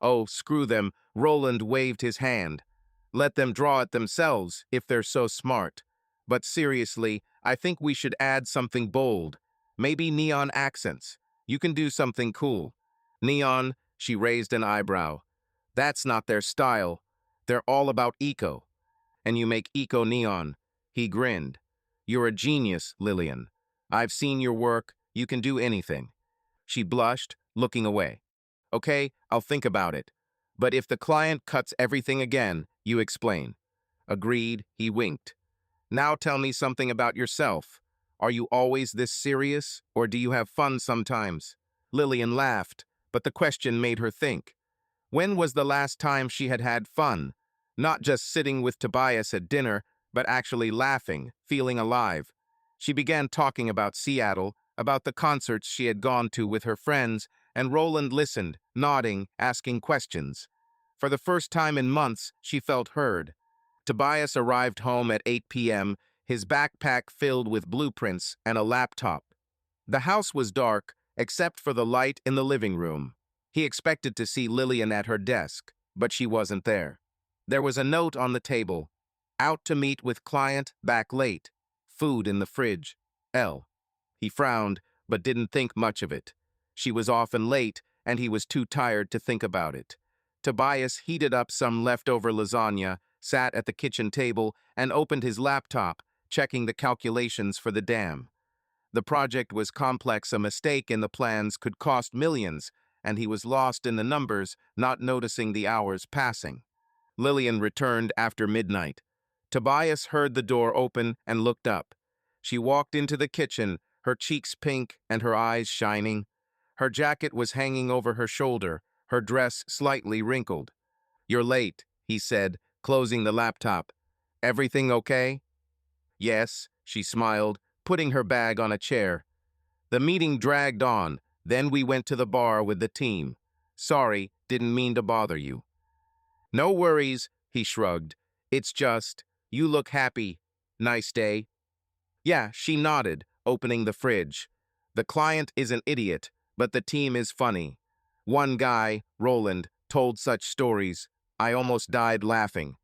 "Oh, screw them," Roland waved his hand. "Let them draw it themselves, if they're so smart. But seriously, I think we should add something bold. Maybe neon accents. You can do something cool." "Neon?" She raised an eyebrow. "That's not their style. They're all about eco." "And you make eco-neon." He grinned. "You're a genius, Lillian. I've seen your work. You can do anything." She blushed, looking away. "Okay, I'll think about it. But if the client cuts everything again, you explain." "Agreed," he winked. "Now tell me something about yourself. Are you always this serious, or do you have fun sometimes?" Lillian laughed, but the question made her think. When was the last time she had had fun? Not just sitting with Tobias at dinner, but actually laughing, feeling alive. She began talking about Seattle, about the concerts she had gone to with her friends, and Roland listened, nodding, asking questions. For the first time in months, she felt heard. Tobias arrived home at 8 p.m., his backpack filled with blueprints and a laptop. The house was dark, except for the light in the living room. He expected to see Lillian at her desk, but she wasn't there. There was a note on the table. Out to meet with client, back late. Food in the fridge. L. He frowned, but didn't think much of it. She was often late, and he was too tired to think about it. Tobias heated up some leftover lasagna, sat at the kitchen table, and opened his laptop, checking the calculations for the dam. The project was complex. A mistake in the plans could cost millions, and he was lost in the numbers, not noticing the hours passing. Lillian returned after midnight. Tobias heard the door open and looked up. She walked into the kitchen, her cheeks pink and her eyes shining. Her jacket was hanging over her shoulder, her dress slightly wrinkled. "You're late," he said, closing the laptop. "Everything okay?" "Yes," she smiled, putting her bag on a chair. "The meeting dragged on, then we went to the bar with the team. Sorry, didn't mean to bother you." "No worries," he shrugged. "It's just, you look happy. Nice day." "Yeah," she nodded, opening the fridge. "The client is an idiot, but the team is funny. One guy, Roland, told such stories. I almost died laughing."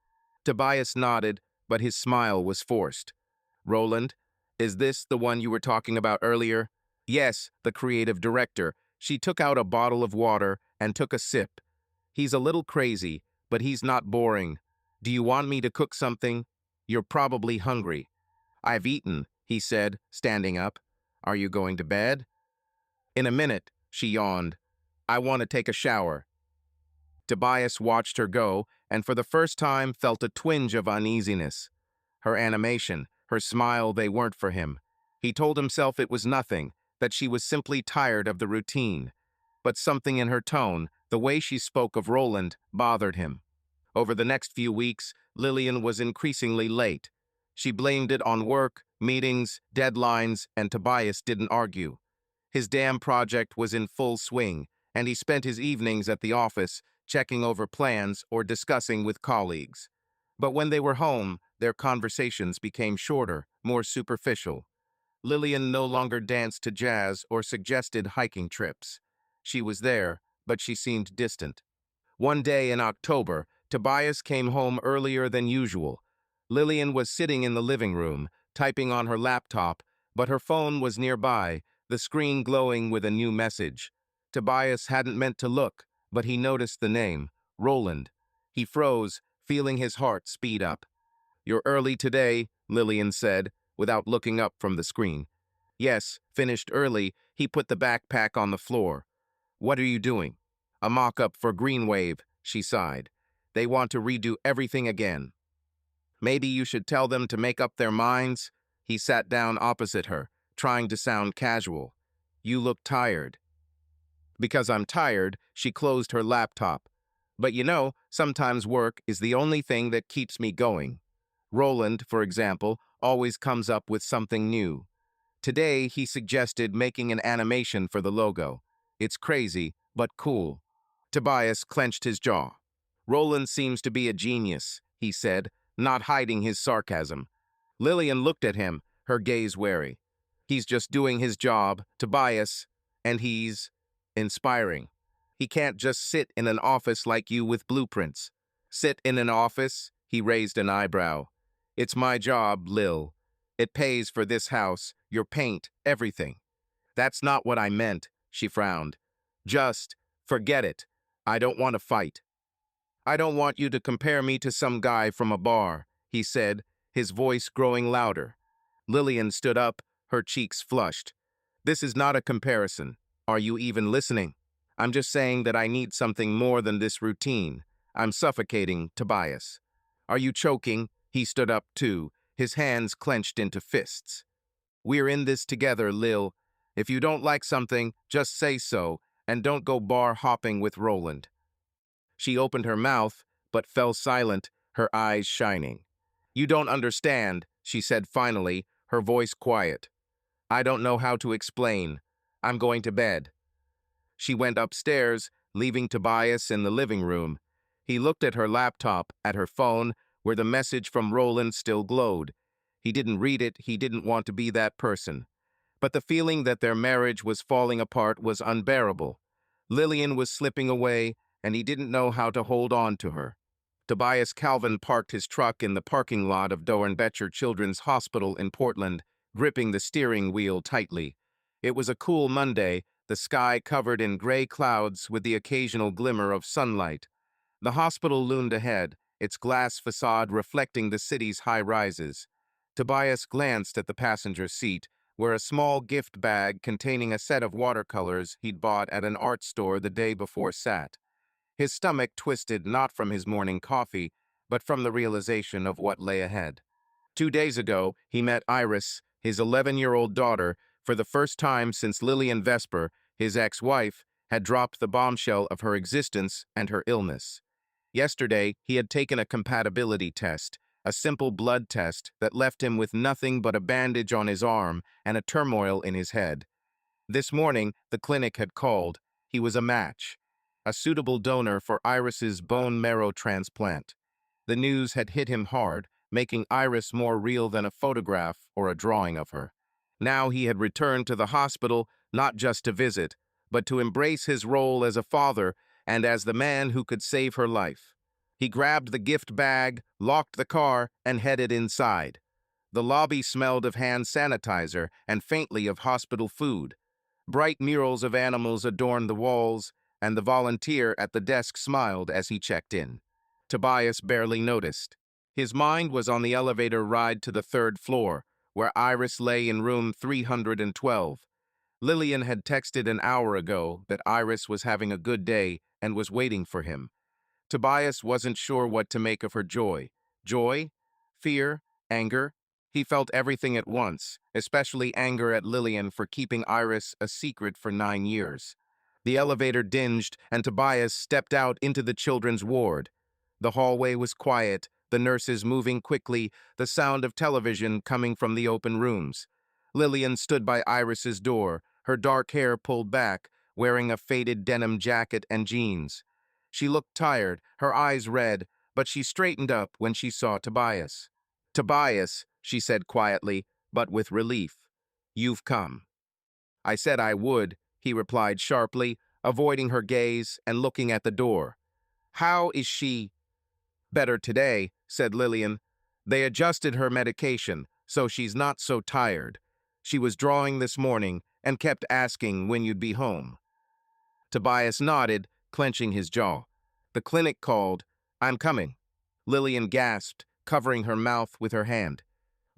Tobias nodded, but his smile was forced. "Roland, is this the one you were talking about earlier?" "Yes," the creative director. She took out a bottle of water and took a sip. "He's a little crazy, but he's not boring. Do you want me to cook something? You're probably hungry." "I've eaten," he said, standing up. "Are you going to bed?" "In a minute," she yawned. "I want to take a shower." Tobias watched her go, and for the first time felt a twinge of uneasiness. Her animation, her smile, they weren't for him. He told himself it was nothing, that she was simply tired of the routine. But something in her tone, the way she spoke of Roland, bothered him. Over the next few weeks, Lillian was increasingly late. She blamed it on work, meetings, deadlines, and Tobias didn't argue. His dam project was in full swing, and he spent his evenings at the office, checking over plans or discussing with colleagues. But when they were home, their conversations became shorter, more superficial. Lillian no longer danced to jazz or suggested hiking trips. She was there, but she seemed distant. One day in October, Tobias came home earlier than usual. Lillian was sitting in the living room, typing on her laptop, but her phone was nearby, the screen glowing with a new message. Tobias hadn't meant to look, but he noticed the name, Roland. He froze, feeling his heart speed up. "You're early today," Lillian said, without looking up from the screen. "Yes, finished early." He put the backpack on the floor. "What are you doing?" "A mock-up for Greenwave," she sighed. "They want to redo everything again." "Maybe you should tell them to make up their minds." He sat down opposite her, trying to sound casual. "You look tired." "Because I'm tired," she closed her laptop. "But you know, sometimes work is the only thing that keeps me going. Roland, for example, always comes up with something new. Today, he suggested making an animation for the logo. It's crazy, but cool." Tobias clenched his jaw. "Roland seems to be a genius," he said, not hiding his sarcasm. Lillian looked at him, her gaze wary. "He's just doing his job, Tobias, and he's inspiring. He can't just sit in an office like you with blueprints." "Sit in an office?" He raised an eyebrow. "It's my job, Lil. It pays for this house, your paint, everything." "That's not what I meant," she frowned. "Just, forget it. I don't want to fight." "I don't want you to compare me to some guy from a bar," he said, his voice growing louder. Lillian stood up, her cheeks flushed. "This is not a comparison. Are you even listening? I'm just saying that I need something more than this routine. I'm suffocating, Tobias." "Are you choking?" He stood up too, his hands clenched into fists. "We're in this together, Lil. If you don't like something, just say so, and don't go bar hopping with Roland." She opened her mouth, but fell silent, her eyes shining. "You don't understand," she said finally, her voice quiet. "I don't know how to explain. I'm going to bed." She went upstairs, leaving Tobias in the living room. He looked at her laptop, at her phone, where the message from Roland still glowed. He didn't read it, he didn't want to be that person. But the feeling that their marriage was falling apart was unbearable. Lillian was slipping away, and he didn't know how to hold on to her. Tobias Calvin parked his truck in the parking lot of Doernbecher Children's Hospital in Portland, gripping the steering wheel tightly. It was a cool Monday, the sky covered in gray clouds with the occasional glimmer of sunlight. The hospital loomed ahead, its glass facade reflecting the city's high rises. Tobias glanced at the passenger seat, where a small gift bag containing a set of watercolors he'd bought at an art store the day before sat. His stomach twisted not from his morning coffee, but from the realization of what lay ahead. 2 days ago, he met Iris, his 11-year-old daughter, for the first time since Lillian Vesper, his ex-wife, had dropped the bombshell of her existence and her illness. Yesterday, he had taken a compatibility test, a simple blood test that left him with nothing but a bandage on his arm and a turmoil in his head. This morning, the clinic had called. He was a match, a suitable donor for Iris's bone marrow transplant. The news had hit him hard, making Iris more real than a photograph or a drawing of her. Now he had returned to the hospital not just to visit, but to embrace his role as a father and as the man who could save her life. He grabbed the gift bag, locked the car, and headed inside. The lobby smelled of hand sanitizer and faintly of hospital food. Bright murals of animals adorned the walls, and the volunteer at the desk smiled as he checked in. Tobias barely noticed. His mind was on the elevator ride to the third floor, where Iris lay in room 312. Lillian had texted an hour ago that Iris was having a good day and was waiting for him. Tobias wasn't sure what to make of her joy. Joy? Fear? Anger? He felt everything at once, especially anger at Lillian for keeping Iris a secret for 9 years. The elevator dinged, and Tobias stepped out into the children's ward. The hallway was quiet, the nurses moving quickly, the sound of television coming from the open rooms. Lillian stood by Iris's door, her dark hair pulled back, wearing a faded denim jacket and jeans. She looked tired, her eyes red, but she straightened up when she saw Tobias. "Tobias," she said quietly, but with relief. "You've come." "I said I would," he replied sharply, avoiding her gaze and looking at the door. "How is she?" "Better today," said Lillian. "They adjusted her medication, so she's not so tired. She was drawing this morning and kept asking when you'd be home." Tobias nodded, clenching his jaw. The clinic called. "I'm coming." Lillian gasped, covering her mouth with her hand.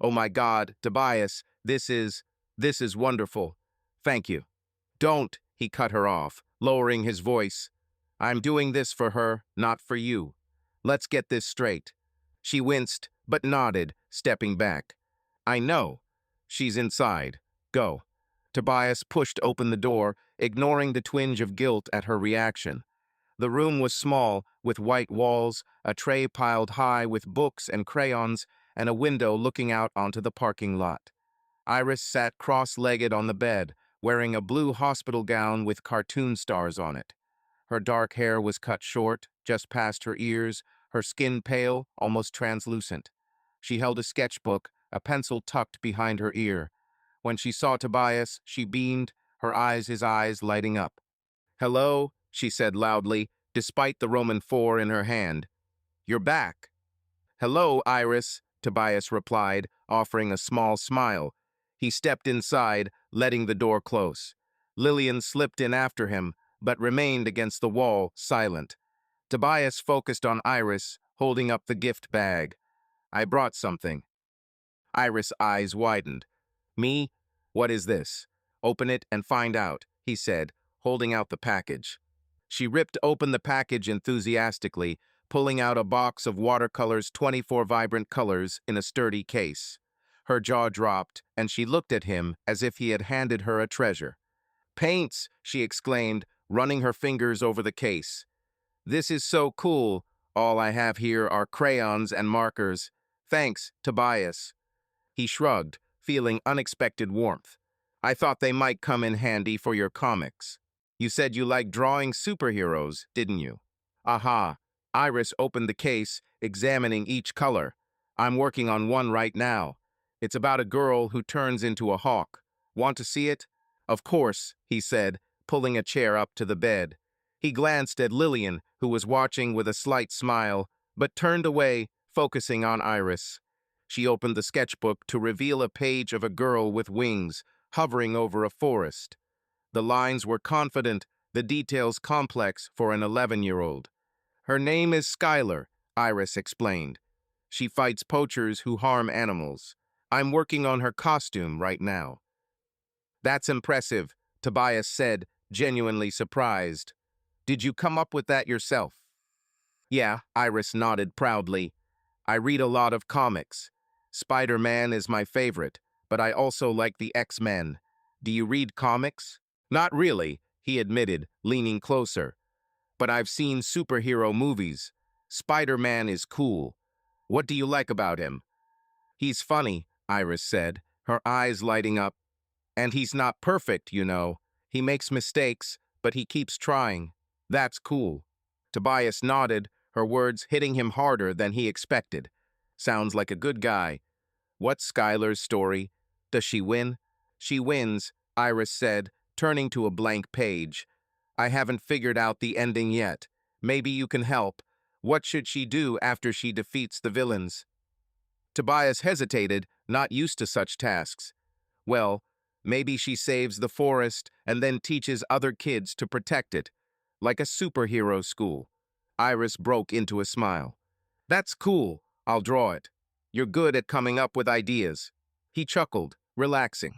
"Oh my God, Tobias, this is wonderful. Thank you." "Don't," he cut her off, lowering his voice. "I'm doing this for her, not for you. Let's get this straight." She winced, but nodded, stepping back. "I know. She's inside. Go." Tobias pushed open the door, ignoring the twinge of guilt at her reaction. The room was small, with white walls, a tray piled high with books and crayons, and a window looking out onto the parking lot. Iris sat cross-legged on the bed, wearing a blue hospital gown with cartoon stars on it. Her dark hair was cut short, just past her ears, her skin pale, almost translucent. She held a sketchbook, a pencil tucked behind her ear. When she saw Tobias, she beamed, his eyes lighting up. "Hello," she said loudly, despite the Roman 4 in her hand. "You're back." "Hello, Iris," Tobias replied, offering a small smile. He stepped inside, letting the door close. Lillian slipped in after him, but remained against the wall, silent. Tobias focused on Iris, holding up the gift bag. "I brought something." Iris' eyes widened. "Me? What is this?" "Open it and find out," he said, holding out the package. She ripped open the package enthusiastically, pulling out a box of watercolors, 24 vibrant colors, in a sturdy case. Her jaw dropped, and she looked at him as if he had handed her a treasure. "Paints!" she exclaimed, running her fingers over the case. "This is so cool. All I have here are crayons and markers. Thanks, Tobias." He shrugged, feeling unexpected warmth. "I thought they might come in handy for your comics. You said you liked drawing superheroes, didn't you?" "Aha." Iris opened the case, examining each color. I'm working on one right now. It's about a girl who turns into a hawk. Want to see it? Of course, he said, pulling a chair up to the bed. He glanced at Lillian, who was watching with a slight smile, but turned away, focusing on Iris. She opened the sketchbook to reveal a page of a girl with wings, hovering over a forest. The lines were confident, the details complex for an 11-year-old. Her name is Skylar, Iris explained. She fights poachers who harm animals. I'm working on her costume right now. That's impressive, Tobias said, genuinely surprised. Did you come up with that yourself? Yeah, Iris nodded proudly. I read a lot of comics. Spider-Man is my favorite, but I also like the X-Men. Do you read comics? Not really, he admitted, leaning closer. But I've seen superhero movies. Spider-Man is cool. What do you like about him? He's funny, Iris said, her eyes lighting up. And he's not perfect, you know. He makes mistakes, but he keeps trying. That's cool. Tobias nodded, her words hitting him harder than he expected. Sounds like a good guy. What's Skylar's story? Does she win? She wins, Iris said, turning to a blank page. I haven't figured out the ending yet. Maybe you can help. What should she do after she defeats the villains? Tobias hesitated, not used to such tasks. Well, maybe she saves the forest and then teaches other kids to protect it, like a superhero school. Iris broke into a smile. That's cool. I'll draw it. You're good at coming up with ideas. He chuckled, relaxing.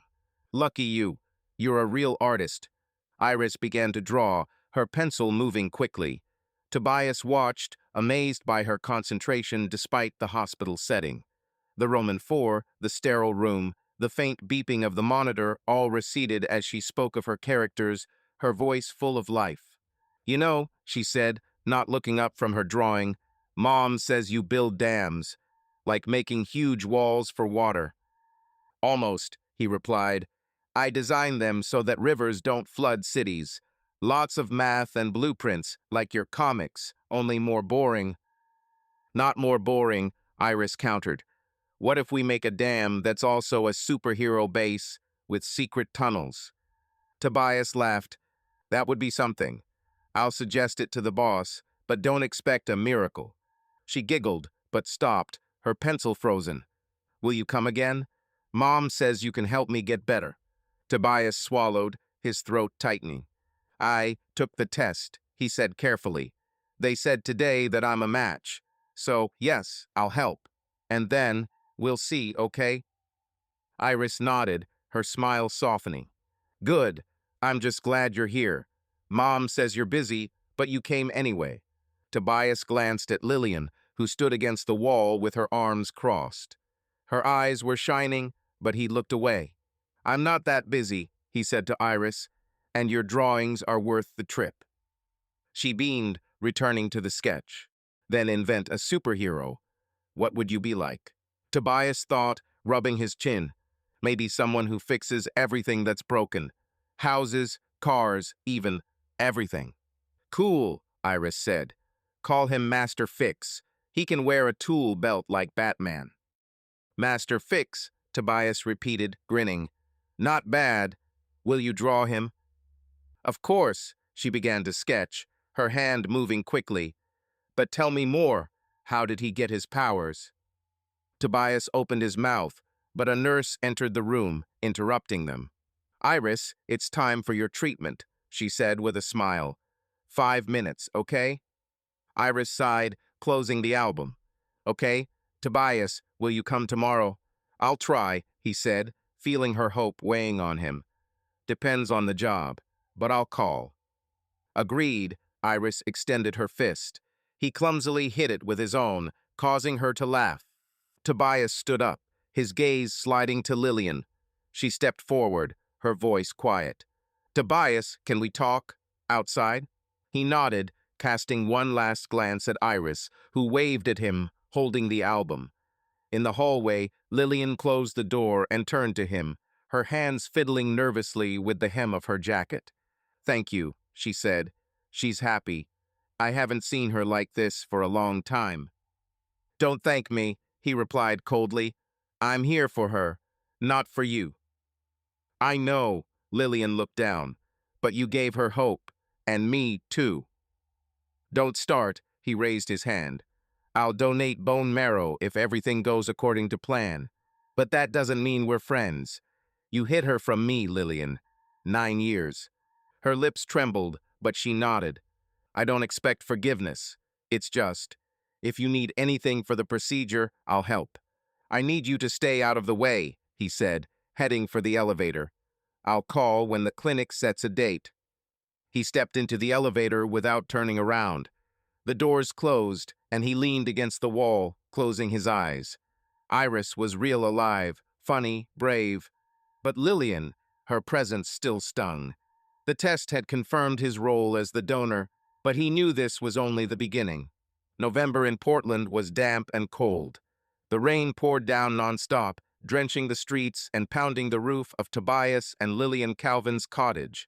Lucky you. You're a real artist. Iris began to draw, her pencil moving quickly. Tobias watched, amazed by her concentration despite the hospital setting. The Roman IV, the sterile room, the faint beeping of the monitor all receded as she spoke of her characters, her voice full of life. You know, she said, not looking up from her drawing, Mom says you build dams, like making huge walls for water. Almost, he replied. I designed them so that rivers don't flood cities. Lots of math and blueprints, like your comics, only more boring. Not more boring, Iris countered. What if we make a dam that's also a superhero base with secret tunnels? Tobias laughed. That would be something. I'll suggest it to the boss, but don't expect a miracle. She giggled, but stopped, her pencil frozen. Will you come again? Mom says you can help me get better. Tobias swallowed, his throat tightening. I took the test, he said carefully. They said today that I'm a match. So, yes, I'll help. And then, we'll see, okay? Iris nodded, her smile softening. Good. I'm just glad you're here. Mom says you're busy, but you came anyway. Tobias glanced at Lillian, who stood against the wall with her arms crossed. Her eyes were shining, but he looked away. I'm not that busy, he said to Iris, and your drawings are worth the trip. She beamed, returning to the sketch. Then invent a superhero. What would you be like? Tobias thought, rubbing his chin. Maybe someone who fixes everything that's broken. Houses, cars, even everything. Cool, Iris said. Call him Master Fix. He can wear a tool belt like Batman. Master Fix, Tobias repeated, grinning. Not bad. Will you draw him? Of course, she began to sketch, her hand moving quickly. But tell me more. How did he get his powers? Tobias opened his mouth, but a nurse entered the room, interrupting them. Iris, it's time for your treatment, she said with a smile. 5 minutes, okay? Iris sighed, closing the album. Okay, Tobias, will you come tomorrow? I'll try, he said, feeling her hope weighing on him. Depends on the job, but I'll call. Agreed, Iris extended her fist. He clumsily hit it with his own, causing her to laugh. Tobias stood up, his gaze sliding to Lillian. She stepped forward, her voice quiet. Tobias, can we talk? Outside? He nodded, casting one last glance at Iris, who waved at him, holding the album. In the hallway, Lillian closed the door and turned to him, her hands fiddling nervously with the hem of her jacket. Thank you, she said. She's happy. I haven't seen her like this for a long time. Don't thank me, he replied coldly. I'm here for her, not for you. I know, Lillian looked down, but you gave her hope, and me too. Don't start, he raised his hand. I'll donate bone marrow if everything goes according to plan. But that doesn't mean we're friends. You hid her from me, Lillian. 9 years. Her lips trembled, but she nodded. I don't expect forgiveness. It's just, if you need anything for the procedure, I'll help. I need you to stay out of the way, he said, heading for the elevator. I'll call when the clinic sets a date. He stepped into the elevator without turning around. The doors closed, and he leaned against the wall, closing his eyes. Iris was real alive, funny, brave. But Lillian, her presence still stung. The test had confirmed his role as the donor, but he knew this was only the beginning. November in Portland was damp and cold. The rain poured down nonstop, drenching the streets and pounding the roof of Tobias and Lillian Calvin's cottage.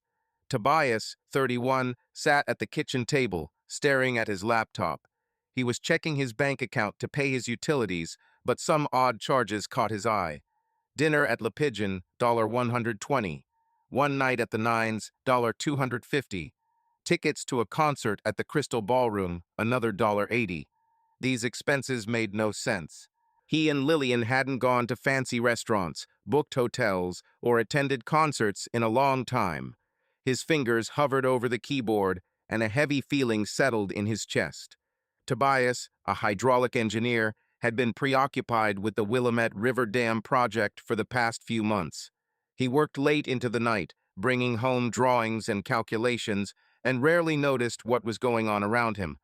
Tobias, 31, sat at the kitchen table, staring at his laptop. He was checking his bank account to pay his utilities, but some odd charges caught his eye. Dinner at Le Pigeon, $120. One night at the Nines, $250. Tickets to a concert at the Crystal Ballroom, another $80. These expenses made no sense. He and Lillian hadn't gone to fancy restaurants, booked hotels, or attended concerts in a long time. His fingers hovered over the keyboard, and a heavy feeling settled in his chest. Tobias, a hydraulic engineer, had been preoccupied with the Willamette River Dam project for the past few months. He worked late into the night, bringing home drawings and calculations, and rarely noticed what was going on around him.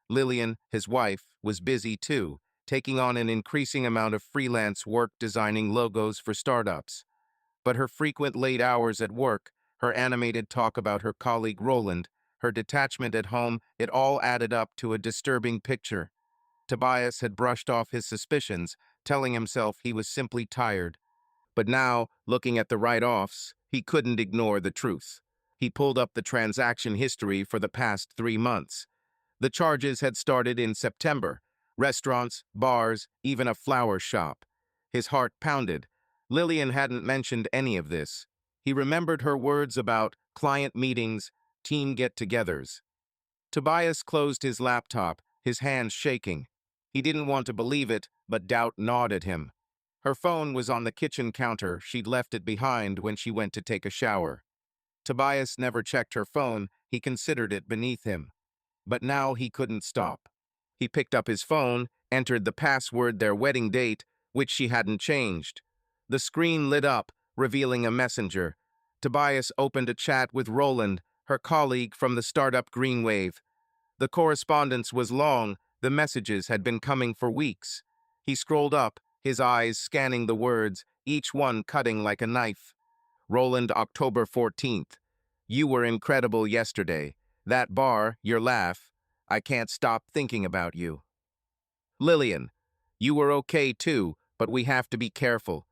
Lillian, his wife, was busy too, taking on an increasing amount of freelance work designing logos for startups. But her frequent late hours at work, her animated talk about her colleague Roland, her detachment at home, it all added up to a disturbing picture. Tobias had brushed off his suspicions, telling himself he was simply tired. But now, looking at the write-offs, he couldn't ignore the truth. He pulled up the transaction history for the past 3 months. The charges had started in September. Restaurants, bars, even a flower shop. His heart pounded. Lillian hadn't mentioned any of this. He remembered her words about client meetings, team get-togethers. Tobias closed his laptop, his hands shaking. He didn't want to believe it, but doubt gnawed at him. Her phone was on the kitchen counter. She'd left it behind when she went to take a shower. Tobias never checked her phone. He considered it beneath him. But now he couldn't stop. He picked up his phone, entered the password, their wedding date, which she hadn't changed. The screen lit up, revealing a messenger. Tobias opened a chat with Roland, her colleague from the startup Greenwave. The correspondence was long. The messages had been coming for weeks. He scrolled up, his eyes scanning the words, each one cutting like a knife. Roland, October 14th. You were incredible yesterday. That bar, your laugh. I can't stop thinking about you. Lillian, you were okay too, but we have to be careful.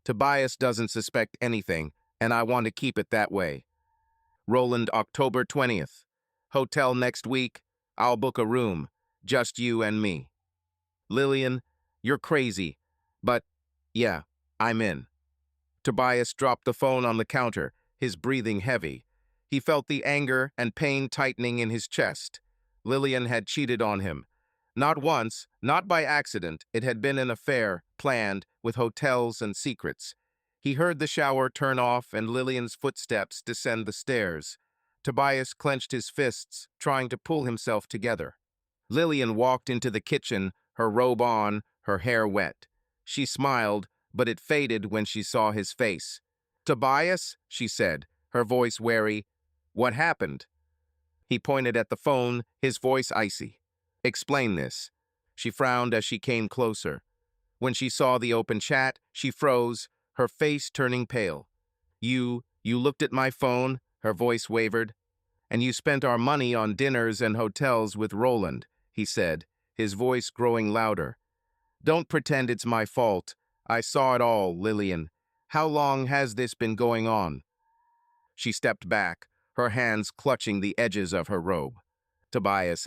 Tobias doesn't suspect anything, and I want to keep it that way. Roland, October 20th. Hotel next week. I'll book a room. Just you and me. Lillian, you're crazy. But, yeah, I'm in. Tobias dropped the phone on the counter, his breathing heavy. He felt the anger and pain tightening in his chest. Lillian had cheated on him. Not once, not by accident, it had been an affair, planned, with hotels and secrets. He heard the shower turn off and Lillian's footsteps descend the stairs. Tobias clenched his fists, trying to pull himself together. Lillian walked into the kitchen, her robe on, her hair wet. She smiled, but it faded when she saw his face. Tobias, she said, her voice wary. What happened? He pointed at the phone, his voice icy. Explain this. She frowned as she came closer. When she saw the open chat, she froze, her face turning pale. You looked at my phone, her voice wavered. And you spent our money on dinners and hotels with Roland, he said, his voice growing louder. Don't pretend it's my fault. I saw it all, Lillian. How long has this been going on? She stepped back, her hands clutching the edges of her robe. Tobias,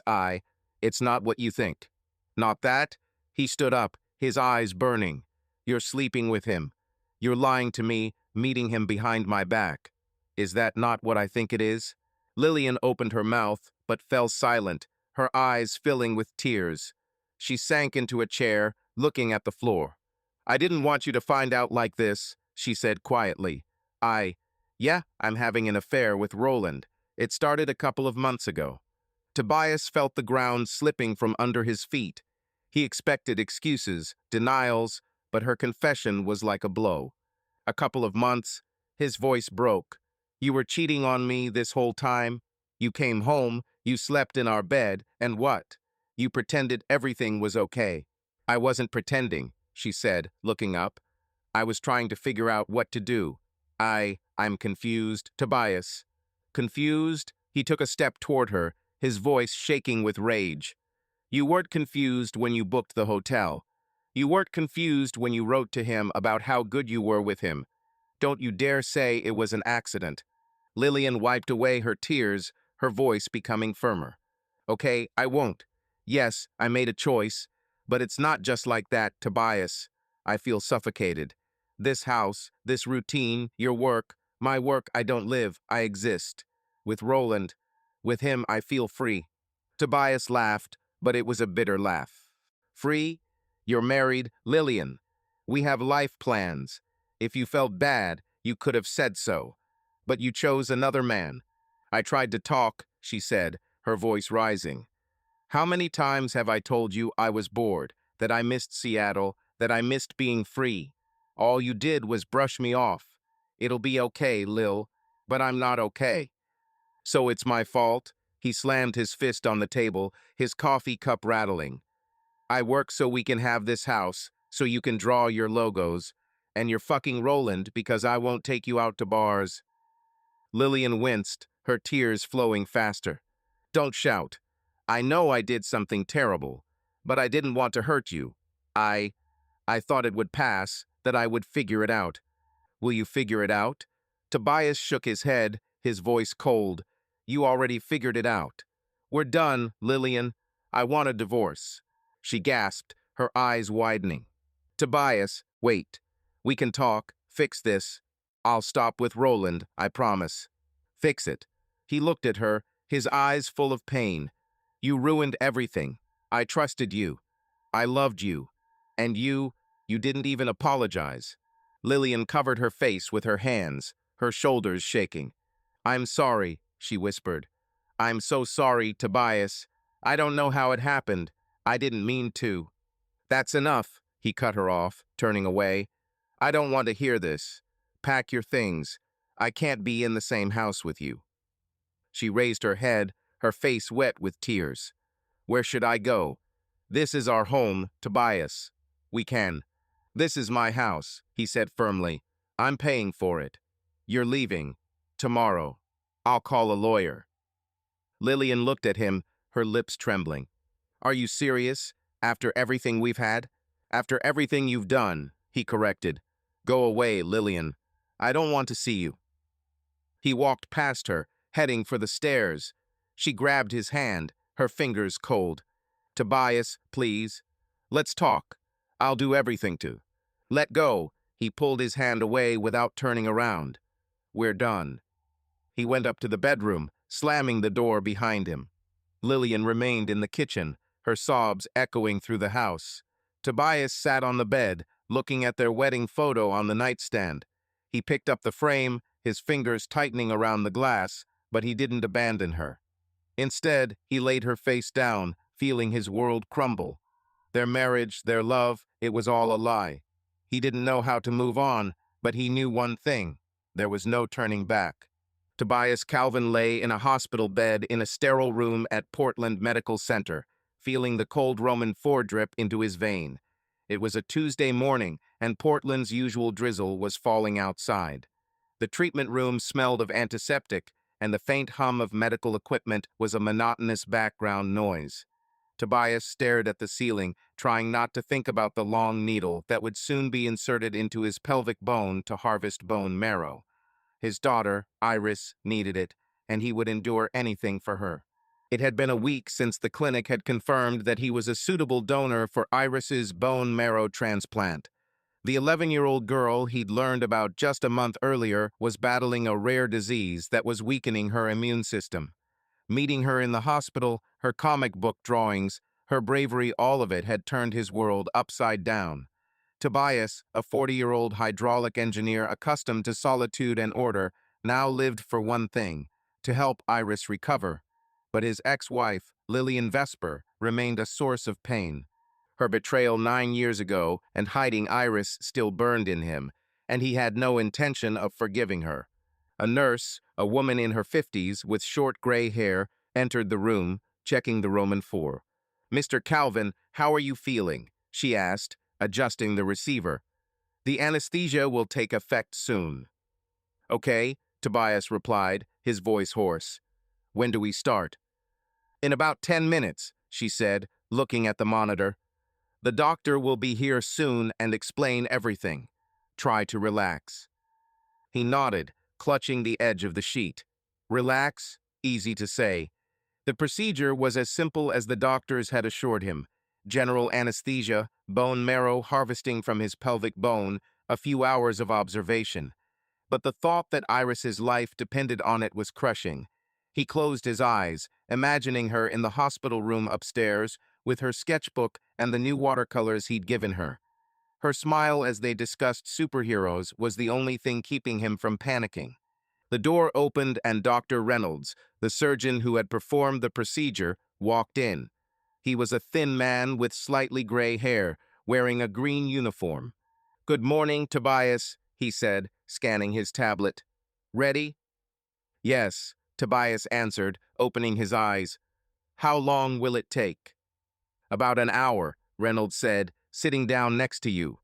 it's not what you think. Not that? He stood up, his eyes burning. You're sleeping with him. You're lying to me, meeting him behind my back. Is that not what I think it is? Lillian opened her mouth, but fell silent, her eyes filling with tears. She sank into a chair, looking at the floor. I didn't want you to find out like this, she said quietly. Yeah, I'm having an affair with Roland. It started a couple of months ago. Tobias felt the ground slipping from under his feet. He expected excuses, denials, but her confession was like a blow. A couple of months, his voice broke. You were cheating on me this whole time. You came home, you slept in our bed, and what? You pretended everything was okay. I wasn't pretending, she said, looking up. I was trying to figure out what to do. I'm confused, Tobias. Confused? He took a step toward her, his voice shaking with rage. You weren't confused when you booked the hotel. You weren't confused when you wrote to him about how good you were with him. Don't you dare say it was an accident. Lillian wiped away her tears, her voice becoming firmer. Okay, I won't. Yes, I made a choice, but it's not just like that, Tobias. I feel suffocated. This house, this routine, your work, my work, I don't live, I exist. With Roland, with him, I feel free. Tobias laughed, but it was a bitter laugh. Free? You're married, Lillian. We have life plans. If you felt bad, you could have said so. But you chose another man. I tried to talk, she said, her voice rising. How many times have I told you I was bored, that I missed Seattle, that I missed being free? All you did was brush me off. It'll be okay, Lil, but I'm not okay. So it's my fault? He slammed his fist on the table, his coffee cup rattling. I work so we can have this house, so you can draw your logos, and you're fucking Roland because I won't take you out to bars. Lillian winced, her tears flowing faster. Don't shout. I know I did something terrible, but I didn't want to hurt you. I thought it would pass, that I would figure it out. Will you figure it out? Tobias shook his head, his voice cold. You already figured it out. We're done, Lillian. I want a divorce. She gasped, her eyes widening. Tobias, wait. We can talk, fix this. I'll stop with Roland, I promise. Fix it. He looked at her, his eyes full of pain. You ruined everything. I trusted you. I loved you. And you didn't even apologize. Lillian covered her face with her hands, her shoulders shaking. I'm sorry, she whispered. I'm so sorry, Tobias. I don't know how it happened. I didn't mean to. That's enough, he cut her off, turning away. I don't want to hear this. Pack your things. I can't be in the same house with you. She raised her head, her face wet with tears. Where should I go? This is our home, Tobias. We can. This is my house, he said firmly. I'm paying for it. You're leaving. Tomorrow. I'll call a lawyer. Lillian looked at him, her lips trembling. Are you serious? After everything we've had? After everything you've done, he corrected. Go away, Lillian. I don't want to see you. He walked past her, heading for the stairs. She grabbed his hand, her fingers cold. Tobias, please. Let's talk. I'll do everything to. Let go. He pulled his hand away without turning around. We're done. He went up to the bedroom, slamming the door behind him. Lillian remained in the kitchen, her sobs echoing through the house. Tobias sat on the bed, looking at their wedding photo on the nightstand. He picked up the frame, his fingers tightening around the glass, but he didn't abandon her. Instead, he laid her face down, feeling his world crumble. Their marriage, their love, it was all a lie. He didn't know how to move on, but he knew one thing. There was no turning back. Tobias Calvin lay in a hospital bed in a sterile room at Portland Medical Center, feeling the cold Roman foredrip into his vein. It was a Tuesday morning, and Portland's usual drizzle was falling outside. The treatment room smelled of antiseptic, and the faint hum of medical equipment was a monotonous background noise. Tobias stared at the ceiling, trying not to think about the long needle that would soon be inserted into his pelvic bone to harvest bone marrow. His daughter, Iris, needed it, and he would endure anything for her. It had been a week since the clinic had confirmed that he was a suitable donor for Iris's bone marrow transplant. The 11-year-old girl he'd learned about just a month earlier was battling a rare disease that was weakening her immune system. Meeting her in the hospital, her comic book drawings, her bravery, all of it had turned his world upside down. Tobias, a 40-year-old hydraulic engineer accustomed to solitude and order, now lived for one thing: to help Iris recover. But his ex-wife, Lillian Vesper, remained a source of pain. Her betrayal 9 years ago and hiding Iris still burned in him, and he had no intention of forgiving her. A nurse, a woman in her 50s with short gray hair, entered the room, checking the Roman 4. "Mr. Calvin, how are you feeling?" she asked, adjusting the receiver. "The anesthesia will take effect soon." "Okay," Tobias replied, his voice hoarse. "When do we start?" "In about 10 minutes, she said, looking at the monitor. "The doctor will be here soon and explain everything. Try to relax." He nodded, clutching the edge of the sheet. Relax? Easy to say. The procedure was as simple as the doctors had assured him. General anesthesia, bone marrow harvesting from his pelvic bone, a few hours of observation. But the thought that Iris's life depended on it was crushing. He closed his eyes, imagining her in the hospital room upstairs, with her sketchbook and the new watercolors he'd given her. Her smile as they discussed superheroes was the only thing keeping him from panicking. The door opened and Dr. Reynolds, the surgeon who had performed the procedure, walked in. He was a thin man with slightly gray hair, wearing a green uniform. "Good morning, Tobias," he said, scanning his tablet. "Ready?" "Yes," Tobias answered, opening his eyes. "How long will it take?" "About an hour," Reynolds said, "sitting down next to you.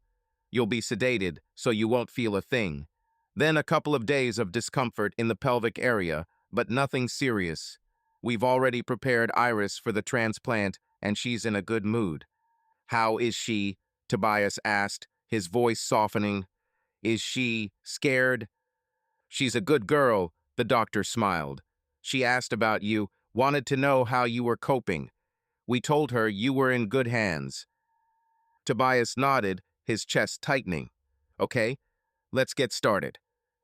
You'll be sedated, so you won't feel a thing. Then a couple of days of discomfort in the pelvic area, but nothing serious. We've already prepared Iris for the transplant, and she's in a good mood." "How is she?" Tobias asked, his voice softening. "Is she scared?" "She's a good girl," the doctor smiled. "She asked about you, wanted to know how you were coping. We told her you were in good hands." Tobias nodded, his chest tightening. "Okay, let's get started."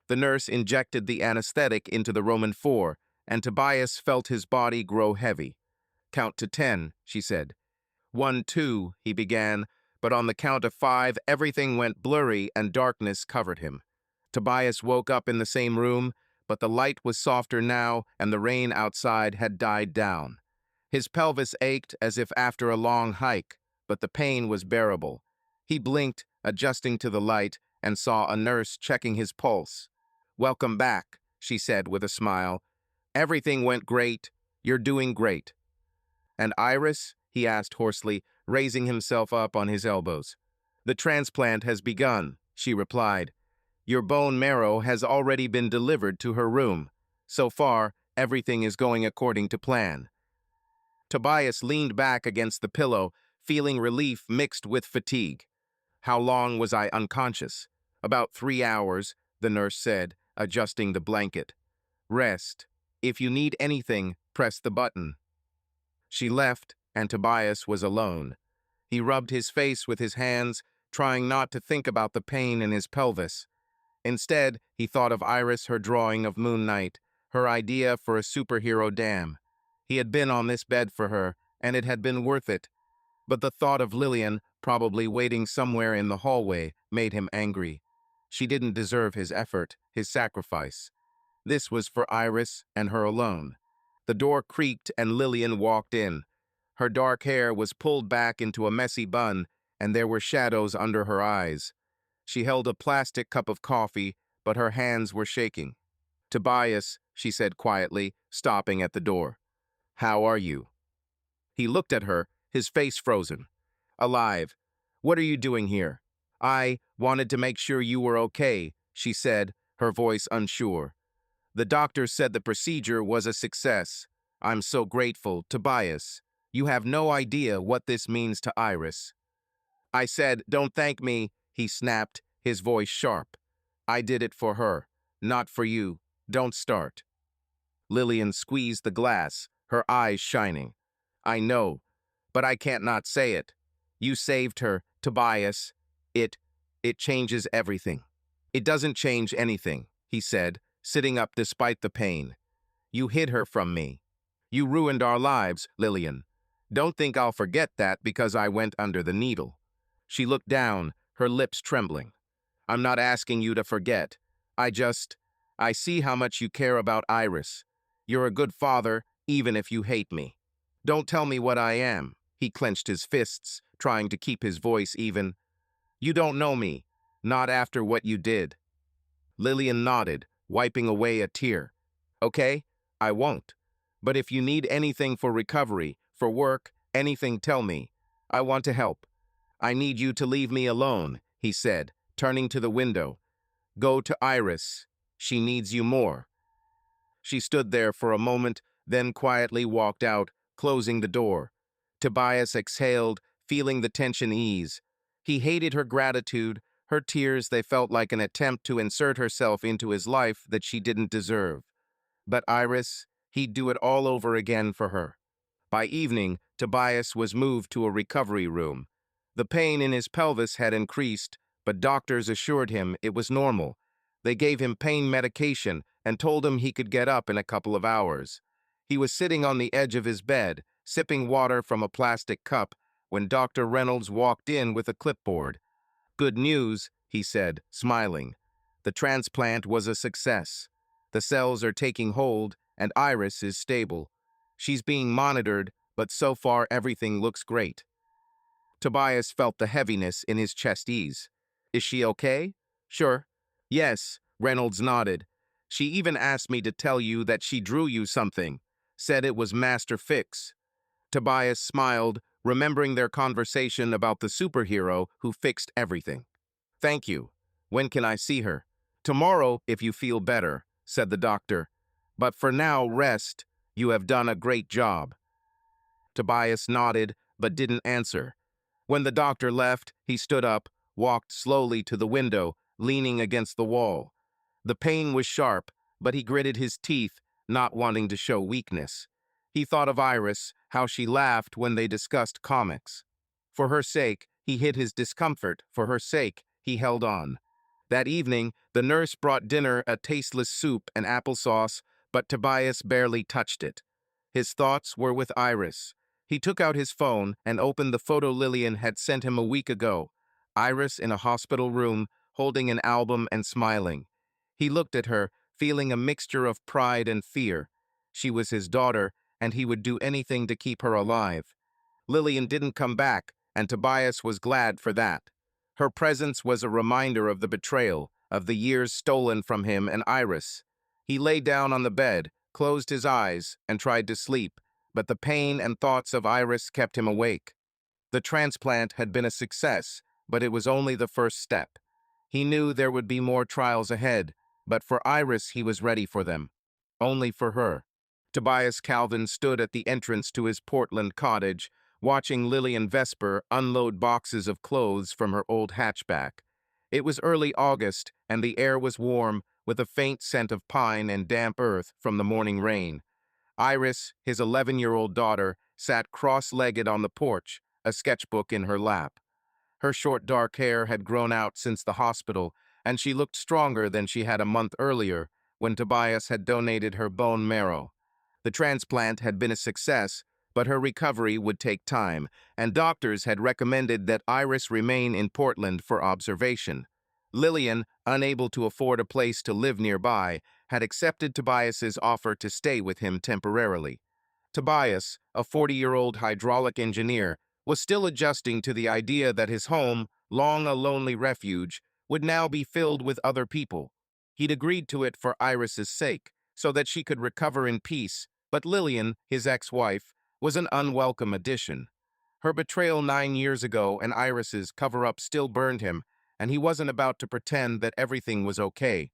The nurse injected the anesthetic into the Roman 4, and Tobias felt his body grow heavy. "Count to 10, she said. 1, 2, he began, but on the count of 5, everything went blurry and darkness covered him. Tobias woke up in the same room, but the light was softer now and the rain outside had died down. His pelvis ached as if after a long hike, but the pain was bearable. He blinked, adjusting to the light, and saw a nurse checking his pulse. "Welcome back," she said with a smile. "Everything went great. You're doing great." "And Iris?" he asked hoarsely, raising himself up on his elbows. "The transplant has begun," she replied. "Your bone marrow has already been delivered to her room. So far, everything is going according to plan." Tobias leaned back against the pillow, feeling relief mixed with fatigue. "How long was I unconscious?" "About 3 hours," the nurse said, adjusting the blanket. "Rest. If you need anything, press the button." She left, and Tobias was alone. He rubbed his face with his hands, trying not to think about the pain in his pelvis. Instead, he thought of Iris, her drawing of Moon Knight, her idea for a superhero dam. He had been on this bed for her, and it had been worth it. But the thought of Lillian, probably waiting somewhere in the hallway, made him angry. She didn't deserve his effort, his sacrifice. This was for Iris and her alone. The door creaked and Lillian walked in. Her dark hair was pulled back into a messy bun, and there were shadows under her eyes. She held a plastic cup of coffee, but her hands were shaking. "Tobias," she said quietly, stopping at the door. "How are you?" He looked at her, his face frozen. "Alive. What are you doing here?" "I wanted to make sure you were okay," she said, her voice unsure. "The doctor said the procedure was a success. I'm so grateful, Tobias. You have no idea what this means to Iris." "I said, don't thank me," he snapped, his voice sharp. "I did it for her, not for you. Don't start." Lillian squeezed the glass, her eyes shining. I know, but I can't not say it. You saved her, Tobias. It, it changes everything. It doesn't change anything, he said, sitting up despite the pain. You hid her from me. You ruined our lives, Lillian. Don't think I'll forget that because I went under the needle. She looked down, her lips trembling. I'm not asking you to forget. I see how much you care about Iris. You're a good father, even if you hate me. Don't tell me what I am. He clenched his fists, trying to keep his voice even. You don't know me, not after what you did. Lillian nodded, wiping away a tear. Okay, I won't. But if you need anything for recovery, for work, anything, tell me. I want to help. I need you to leave me alone, he said, turning to the window. Go to Iris. She needs you more. She stood there for a moment, then quietly walked out, closing the door. Tobias exhaled, feeling the tension ease. He hated her gratitude, her tears. They felt like an attempt to insert herself into his life that she didn't deserve. But Iris, he'd do it all over again for her. By evening, Tobias was moved to a recovery room. The pain in his pelvis had increased, but doctors assured him it was normal. They gave him pain medication and told him he could get up in a couple of hours. He was sitting on the edge of his bed, sipping water from a plastic cup, when Dr. Reynolds walked in with a clipboard. Good news, he said, smiling. The transplant was a success. The cells are taking hold, and Iris is stable. She's being monitored, but so far everything looks great. Tobias felt the heaviness in his chest ease. Is she okay? Sure. Yes, Reynolds nodded. She even asked me to tell you that she drew you something. Said it was Master Fix. Tobias smiled, remembering their conversation about the superhero who fixed everything. Thank you. When can I see her? Tomorrow, if you feel better, said the doctor. But for now, rest. You have done a great job. Tobias nodded, but didn't answer. When the doctor left, he stood up, walked slowly to the window, leaning against the wall. The pain was sharp, but he gritted his teeth, not wanting to show weakness. He thought of Iris, how she laughed when they discussed comics. For her sake, he hid his discomfort. For her sake, he held on. That evening, the nurse brought dinner, a tasteless soup and applesauce, but Tobias barely touched it. His thoughts were with Iris. He took out his phone and opened the photo Lillian had sent him a week ago. Iris in a hospital room, holding an album and smiling. He looked at her, feeling a mixture of pride and fear. She was his daughter, and he would do anything to keep her alive. Lillian didn't come back, and Tobias was glad for that. Her presence was a reminder of the betrayal, of the years stolen from him and Iris. He lay down on the bed, closed his eyes, and tried to sleep, but the pain and thoughts of Iris kept him awake. The transplant had been a success, but it was only the first step. He knew there would be more trials ahead, but for Iris he was ready for them. Only for her. Tobias Calvin stood at the entrance to his Portland cottage, watching Lillian Vesper unload boxes of clothes from her old hatchback. It was early August, and the air was warm, with a faint scent of pine and damp earth from the morning rain. Iris, his 11-year-old daughter, sat cross-legged on the porch, a sketchbook in her lap. Her short dark hair had grown out since the hospital, and she looked stronger than she had a month earlier, when Tobias had donated her bone marrow. The transplant had been a success, but her recovery would take time, and doctors had recommended that Iris remain in Portland for observation. Lillian, unable to afford a place to live nearby, had accepted Tobias's offer to stay with him temporarily. Tobias, a 40-year-old hydraulic engineer, was still adjusting to the idea that his home, long a lonely refuge, would now be filled with other people. He'd agreed to it for Iris's sake, so that she could recover in peace, but Lillian, his ex-wife, was an unwelcome addition. Her betrayal 9 years ago and Iris's cover-up still burned him, and he wasn't about to pretend that everything was okay.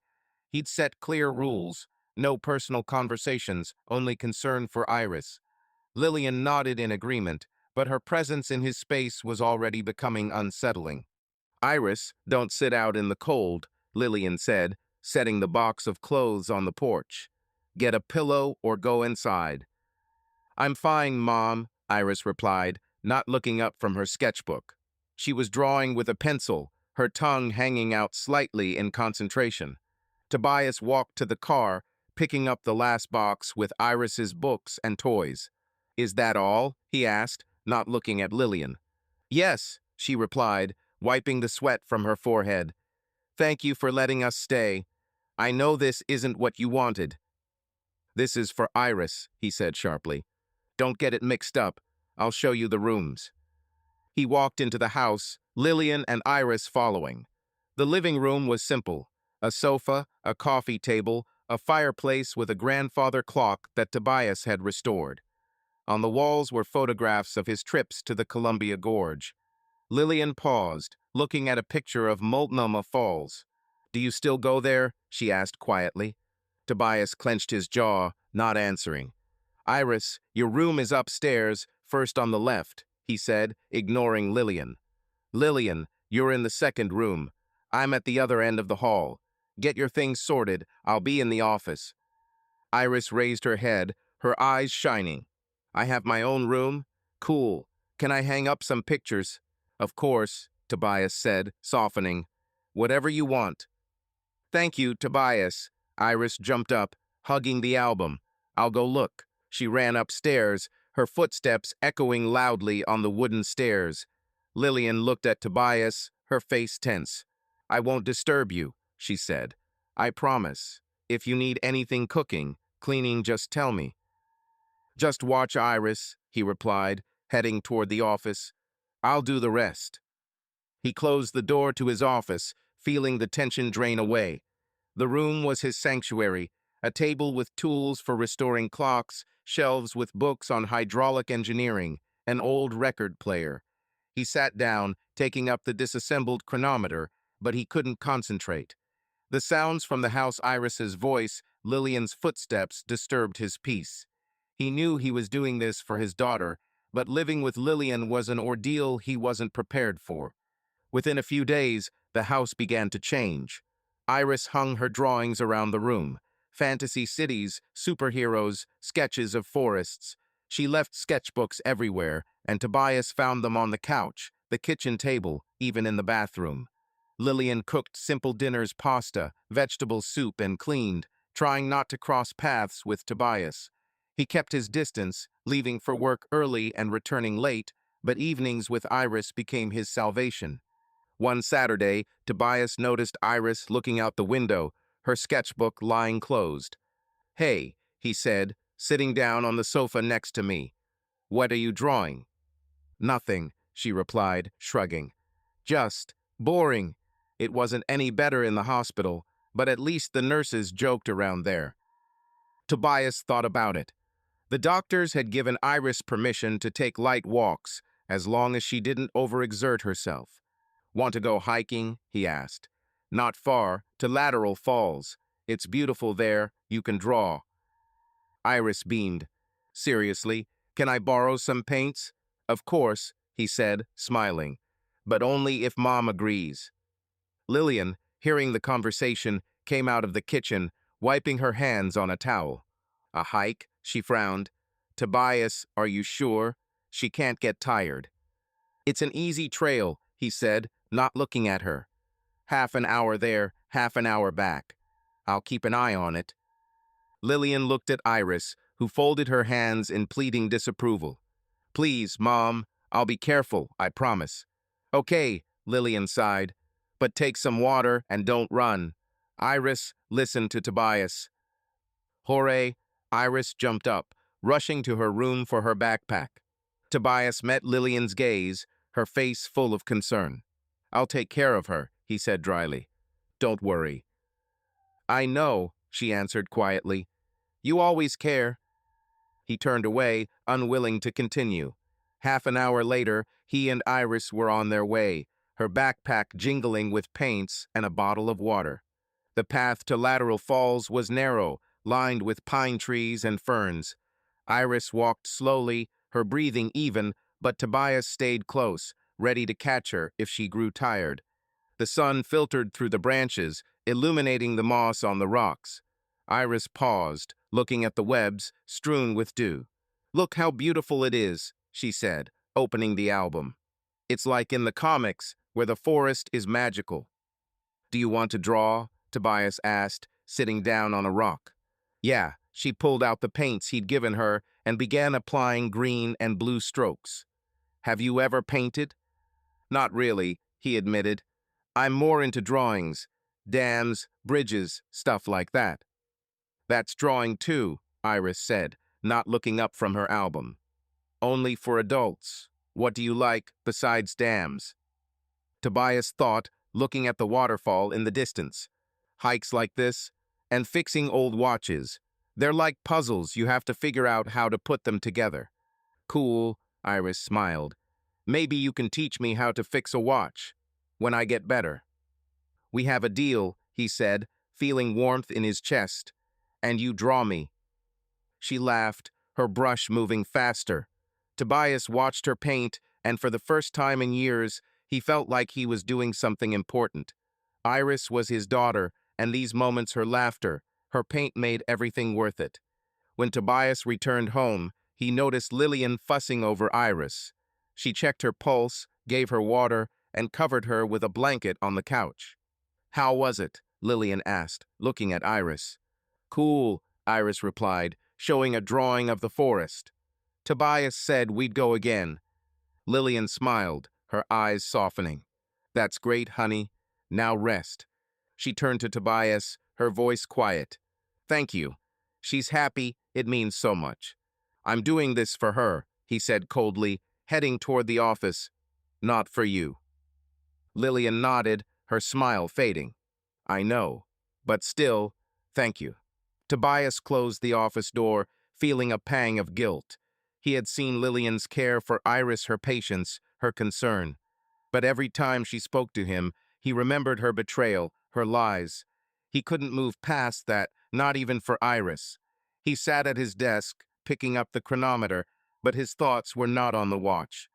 He'd set clear rules, no personal conversations, only concern for Iris. Lillian nodded in agreement, but her presence in his space was already becoming unsettling. Iris, don't sit out in the cold, Lillian said, setting the box of clothes on the porch. Get a pillow or go inside. I'm fine, Mom, Iris replied, not looking up from her sketchbook. She was drawing with a pencil, her tongue hanging out slightly in concentration. Tobias walked to the car, picking up the last box with Iris's books and toys. Is that all? He asked, not looking at Lillian. Yes, she replied, wiping the sweat from her forehead. Thank you for letting us stay. I know this isn't what you wanted. This is for Iris, he said sharply. Don't get it mixed up. I'll show you the rooms. He walked into the house, Lillian and Iris following. The living room was simple. A sofa, a coffee table, a fireplace with a grandfather clock that Tobias had restored. On the walls were photographs of his trips to the Columbia Gorge. Lillian paused, looking at a picture of Multnomah Falls. Do you still go there? She asked quietly. Tobias clenched his jaw, not answering. Iris, your room is upstairs, first on the left, he said, ignoring Lillian. Lillian, you're in the second room. I'm at the other end of the hall. Get your things sorted. I'll be in the office. Iris raised her head, her eyes shining. I have my own room? Cool. Can I hang up some pictures? Of course, Tobias said, softening. Whatever you want. Thank you, Tobias. Iris jumped up, hugging the album. I'll go look. She ran upstairs, her footsteps echoing loudly on the wooden stairs. Lillian looked at Tobias, her face tense. I won't disturb you, she said. I promise. If you need anything cooking, cleaning, just tell me. Just watch Iris, he replied, heading toward the office. I'll do the rest. He closed the door to his office, feeling the tension drain away. The room was his sanctuary, a table with tools for restoring clocks, shelves with books on hydraulic engineering, an old record player. He sat down, taking up the disassembled chronometer, but he couldn't concentrate. The sounds from the house, Iris's voice, Lillian's footsteps, disturbed his peace. He knew he was doing this for his daughter, but living with Lillian was an ordeal he wasn't prepared for. Within a few days, the house began to change. Iris hung her drawings around the room. Fantasy cities, superheroes, sketches of forests. She left sketchbooks everywhere, and Tobias found them on the couch, the kitchen table, even in the bathroom. Lillian cooked simple dinners, pasta, vegetable soup, and cleaned, trying not to cross paths with Tobias. He kept his distance, leaving for work early and returning late, but evenings with Iris became his salvation. One Saturday, Tobias noticed Iris looking out the window, her sketchbook lying closed. Hey, he said, sitting down on the sofa next to me. What are you drawing? Nothing, she replied, shrugging. Just boring. It wasn't any better in the hospital, but at least the nurses joked around there. Tobias thought about it. The doctors had given Iris permission to take light walks, as long as she didn't overexert herself. Want to go hiking? He asked. Not far, to Lateral Falls. It's beautiful there, you can draw. Iris beamed. Seriously, can I borrow some paints? Of course, he said, smiling. But only if Mom agrees. Lillian, hearing the conversation, came out of the kitchen, wiping her hands on a towel. A hike? She frowned. Tobias, are you sure? She can't get tired. It's an easy trail, he said, not looking at her. Half an hour there, half an hour back. I'll keep an eye on it. Lillian looked at Iris, who folded her hands in pleading disapproval. Please, Mom, I'll be careful, I promise. Okay, Lillian sighed, but take some water and don't run. Iris listened to Tobias. Hooray! Iris jumped up, rushing to her room for her backpack. Tobias met Lillian's gaze, her face full of concern. I'll take care of her, he said dryly. Don't worry. I know, she answered quietly. You always care. He turned away, unwilling to continue. Half an hour later, he and Iris were on their way, her backpack jingling with paints and a bottle of water. The path to Lateral Falls was narrow, lined with pine trees and ferns. Iris walked slowly, her breathing even, but Tobias stayed close, ready to catch her if she grew tired. The sun filtered through the branches, illuminating the moss on the rocks. Iris paused, looking at the webs strewn with dew. Look how beautiful it is, she said, opening the album. It's like in the comics, where the forest is magical. Do you want to draw? Tobias asked, sitting down on a rock. Yeah, she pulled out the paints he'd given her and began applying green and blue strokes. Have you ever painted? Not really, he admitted. I'm more into drawings. Dams, bridges, stuff like that. That's drawing too, Iris said, not looking up from her album. Only for adults. What do you like besides dams? Tobias thought, looking at the waterfall in the distance. Hikes like this, and fixing old watches. They're like puzzles, you have to figure out how to put them together. Cool, Iris smiled. Maybe you can teach me how to fix a watch, when I get better. We have a deal, he said, feeling warmth in his chest. And you draw me. She laughed, her brush moving faster. Tobias watched her paint, and for the first time in years, he felt like he was doing something important. Iris was his daughter, and these moments her laughter, her paint made everything worth it. When Tobias returned home, he noticed Lillian fussing over Iris. She checked her pulse, gave her water, and covered her with a blanket on the couch. How was it? Lillian asked, looking at Iris. Cool, Iris replied, showing a drawing of the forest. Tobias said we'd go again. Lillian smiled, her eyes softening. That's great, honey. Now rest. She turned to Tobias, her voice quiet. Thank you. She's happy, it means so much. I'm doing this for her, he said coldly, heading toward the office. Not for you. Lillian nodded, her smile fading. I know, but still, thank you. Tobias closed the office door, feeling a pang of guilt. He had seen Lillian's care for Iris, her patience, her concern. But every time she spoke to him, he remembered her betrayal, her lies. He couldn't move past that, not even for Iris. He sat at his desk, picking up the chronometer, but his thoughts were not on the watch.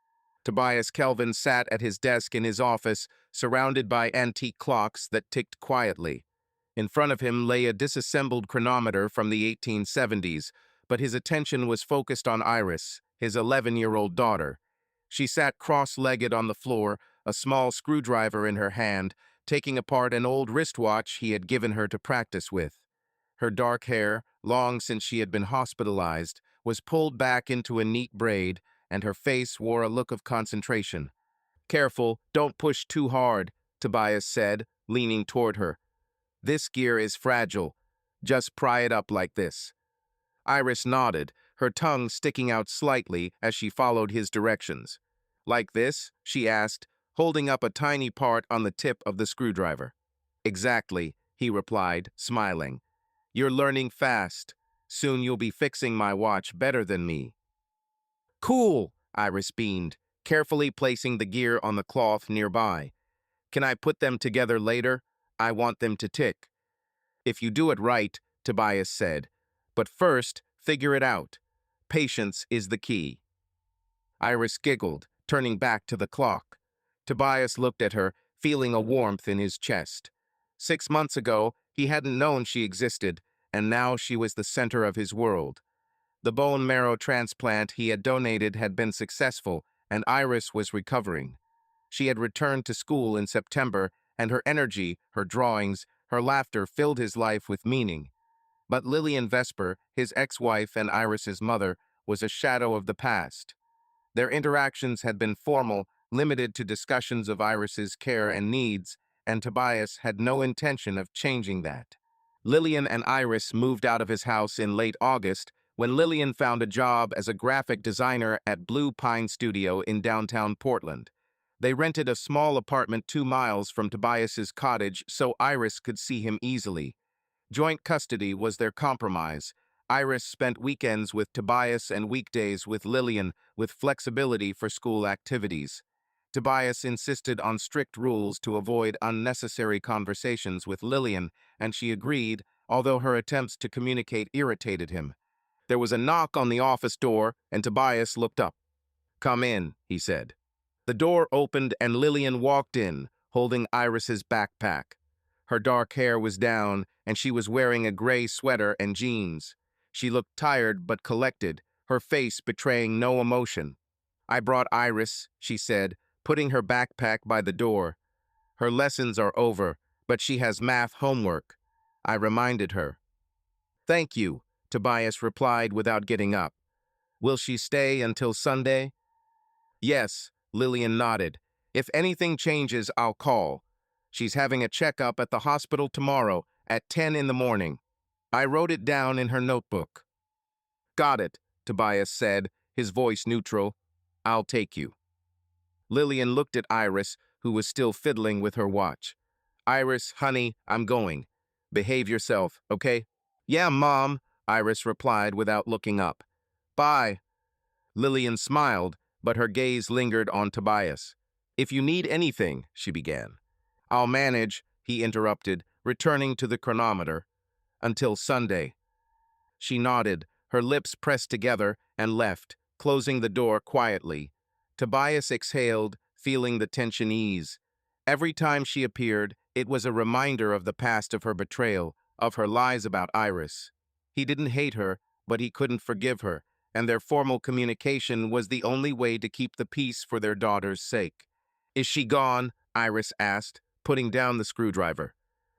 Tobias Kelvin sat at his desk in his office, surrounded by antique clocks that ticked quietly. In front of him lay a disassembled chronometer from the 1870s, but his attention was focused on Iris, his 11-year-old daughter. She sat cross-legged on the floor, a small screwdriver in her hand, taking apart an old wristwatch he had given her to practice with. Her dark hair, long since she had been hospitalized, was pulled back into a neat braid, and her face wore a look of concentration. Careful, don't push too hard, Tobias said, leaning toward her. This gear is fragile. Just pry it up like this. Iris nodded, her tongue sticking out slightly as she followed his directions. Like this? She asked, holding up a tiny part on the tip of the screwdriver. Exactly, he replied, smiling. You're learning fast. Soon you'll be fixing my watch better than me. Cool, Iris beamed, carefully placing the gear on the cloth nearby. Can I put them together later? I want them to tick. If you do it right, Tobias said. But first, figure it out. Patience is the key. Iris giggled, turning back to the clock. Tobias looked at her, feeling a warmth in his chest. 6 months ago, he hadn't known she existed, and now she was the center of his world. The bone marrow transplant he had donated had been successful, and Iris was recovering. She had returned to school in September, and her energy, her drawings, her laughter filled his life with meaning. But Lillian Vesper, his ex-wife and Iris's mother, was a shadow of the past. Their interactions had been formal, limited to discussions of Iris's care and needs, and Tobias had no intention of changing that. Lillian and Iris moved out of his house in late August when Lillian found a job as a graphic designer at Blue Pine Studio in downtown Portland. They rented a small apartment 2 miles from Tobias's cottage so Iris could see him easily. Joint custody was their compromise. Iris spent weekends with Tobias and weekdays with Lillian, with flexibility for school activities. Tobias insisted on strict rules to avoid unnecessary conversations with Lillian, and she agreed, although her attempts to communicate irritated him. There was a knock on the office door, and Tobias looked up. "Come in," he said. The door opened and Lillian walked in, holding Iris's backpack. Her dark hair was down, and she was wearing a gray sweater and jeans. She looked tired but collected, her face betraying no emotion. "I brought Iris," she said, putting her backpack by the door. "Her lessons are over, but she has math homework," I reminded her. "Thank you," Tobias replied without getting up. "Will she stay until Sunday?" "Yes," Lillian nodded. "If anything changes, I'll call. She's having a checkup at the hospital tomorrow at 10 in the morning." I wrote it down in her notebook. "Got it," Tobias said, his voice neutral. "I'll take you." Lillian looked at Iris, who was still fiddling with her watch. "Iris, honey, I'm going. Behave yourself, okay?" "Yeah, Mom," Iris replied without looking up. "Bye." Lillian smiled, but her gaze lingered on Tobias. "If you need anything," she began. "I'll manage," he interrupted, returning to the chronometer. "Until Sunday." She nodded, her lips pressed together, and left, closing the door quietly. Tobias exhaled, feeling the tension ease. Every time she appeared, it was a reminder of the past of her betrayal, of her lies about Iris. He didn't hate her, but he couldn't forgive her, and their formal communication was the only way to keep the peace for their daughter's sake. "Is she gone?" Iris asked, putting down the screwdriver.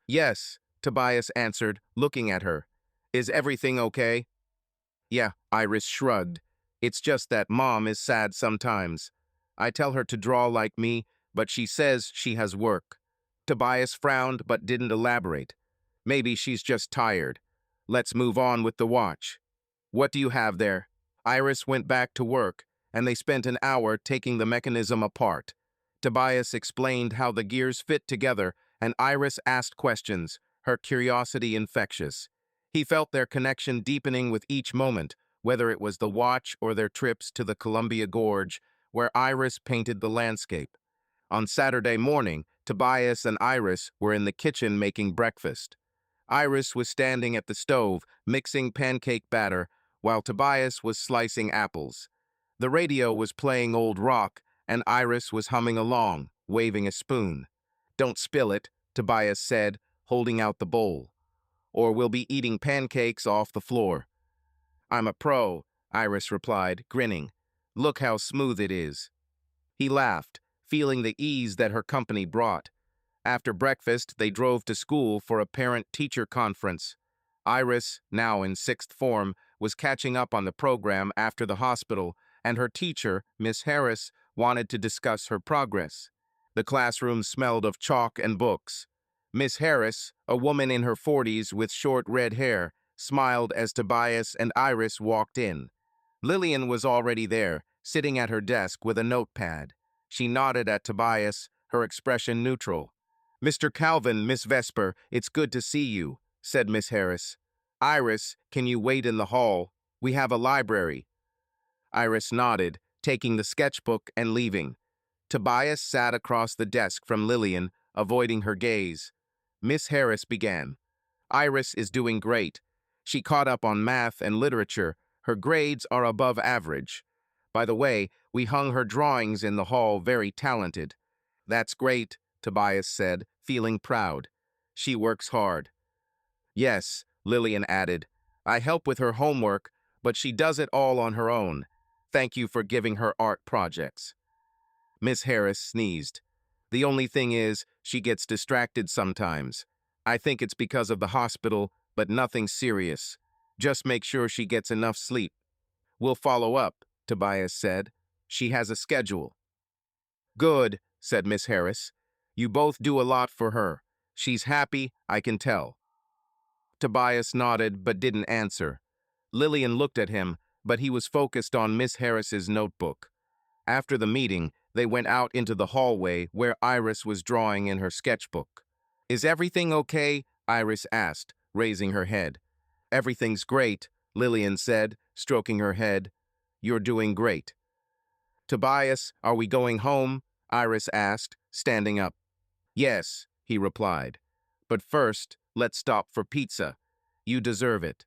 "Yes," Tobias answered, looking at her. "Is everything okay?" "Yeah," Iris shrugged. "It's just that Mom is sad sometimes. I tell her to draw like me, but she says she has work." Tobias frowned but didn't elaborate. "Maybe she's just tired. Let's move on with the watch. What do you have there?" Iris went back to work, and they spent an hour taking the mechanism apart. Tobias explained how the gears fit together, and Iris asked questions, her curiosity infectious. He felt their connection deepening with each moment, whether it was the watch or their trips to the Columbia Gorge, where Iris painted the landscape. On Saturday morning, Tobias and Iris were in the kitchen making breakfast. Iris was standing at the stove, mixing pancake batter, while Tobias was slicing apples. The radio was playing old rock, and Iris was humming along, waving a spoon. "Don't spill it," Tobias said, holding out the bowl, "or we'll be eating pancakes off the floor." "I'm a pro," Iris replied, grinning. "Look how smooth it is." He laughed, feeling the ease that her company brought. After breakfast, they drove to school for a parent-teacher conference. Iris, now in sixth form, was catching up on the program after the hospital, and her teacher, Miss Harris, wanted to discuss her progress. The classroom smelled of chalk and books. Miss Harris, a woman in her 40s with short red hair, smiled as Tobias and Iris walked in. Lillian was already there, sitting at her desk with a notepad. She nodded at Tobias, her expression neutral. "Mr. Calvin, Miss Vesper, it's good to see you," said Miss Harris. "Iris, can you wait in the hall? We have a library." Iris nodded, taking the sketchbook and leaving. Tobias sat across the desk from Lillian, avoiding her gaze. Miss Harris began. "Iris is doing great. She caught up on math and literature. Her grades are above average. By the way, we hung her drawings in the hall, very talented." "That's great," Tobias said, feeling proud. "She works hard." "Yes," Lillian added. "I help with her homework, but she does it all on her own. Thank you for giving her art projects." Miss Harris sneezed. "The only thing is, she gets distracted sometimes. I think it's because of the hospital, but nothing serious. Just make sure she gets enough sleep." "We'll follow up," Tobias said. "She has a schedule." "Good," said Miss Harris. "You both do a lot for her. She's happy, I can tell." Tobias nodded but didn't answer. Lillian looked at him, but he was focused on Miss Harris's notebook. After the meeting, they went out into the hallway where Iris was drawing in her sketchbook. "Is everything okay?" Iris asked, raising her head. "Everything's great," Lillian said, stroking her head. "You're doing great." "Tobias, are we going home?" Iris asked, standing up. "Yes," he replied. "But first, let's stop for pizza. You deserve it."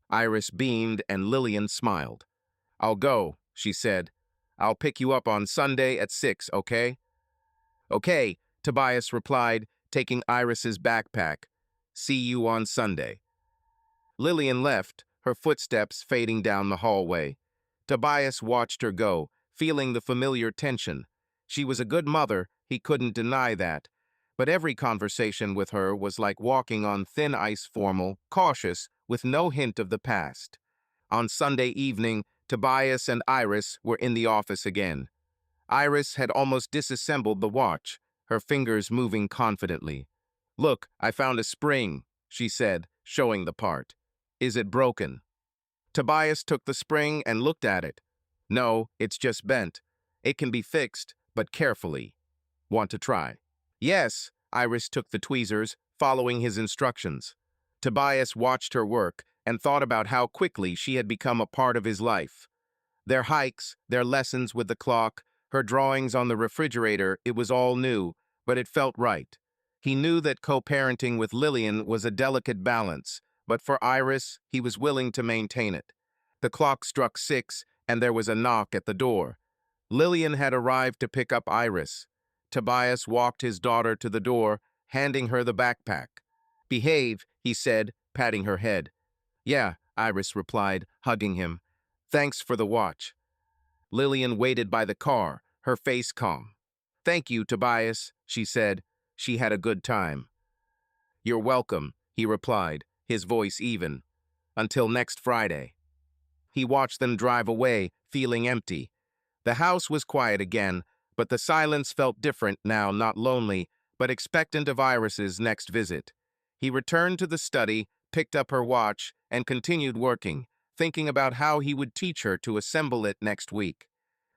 Iris beamed and Lillian smiled. "I'll go," she said. "I'll pick you up on Sunday at 6, okay?" "Okay," Tobias replied, taking Iris's backpack. "See you on Sunday." Lillian left, her footsteps fading down the hallway. Tobias watched her go, feeling the familiar tension. She was a good mother, he couldn't deny that. But every conversation with her was like walking on thin ice, formal, cautious, with no hint of the past. On Sunday evening, Tobias and Iris were in the office again. Iris had almost disassembled the watch, her fingers moving confidently. "Look, I found a spring," she said, showing the part. "Is it broken?" Tobias took the spring and looked at it. "No, it's just bent. It can be fixed, but carefully. Want to try?" "Yes," Iris took the tweezers, following his instructions. Tobias watched her work and thought about how quickly she had become a part of his life. Their hikes, their lessons with the clock, her drawings on the refrigerator, it was all new, but it felt right. He knew that co-parenting with Lillian was a delicate balance, but for Iris, he was willing to maintain it. The clock struck 6, and there was a knock at the door. Lillian had arrived to pick up Iris. Tobias walked his daughter to the door, handing her the backpack. "Behave," he said, patting her head. "Yeah," Iris replied, hugging him. "Thanks for the watch." Lillian waited by the car, her face calm. "Thank you, Tobias," she said. She had a good time. "You're welcome," he replied, his voice even. "Until next Friday." He watched them drive away, feeling empty. The house was quiet again, but the silence felt different now, not lonely, but expectant of Iris's next visit. He returned to the study, picked up her watch, and continued working, thinking about how he would teach her to assemble it next week.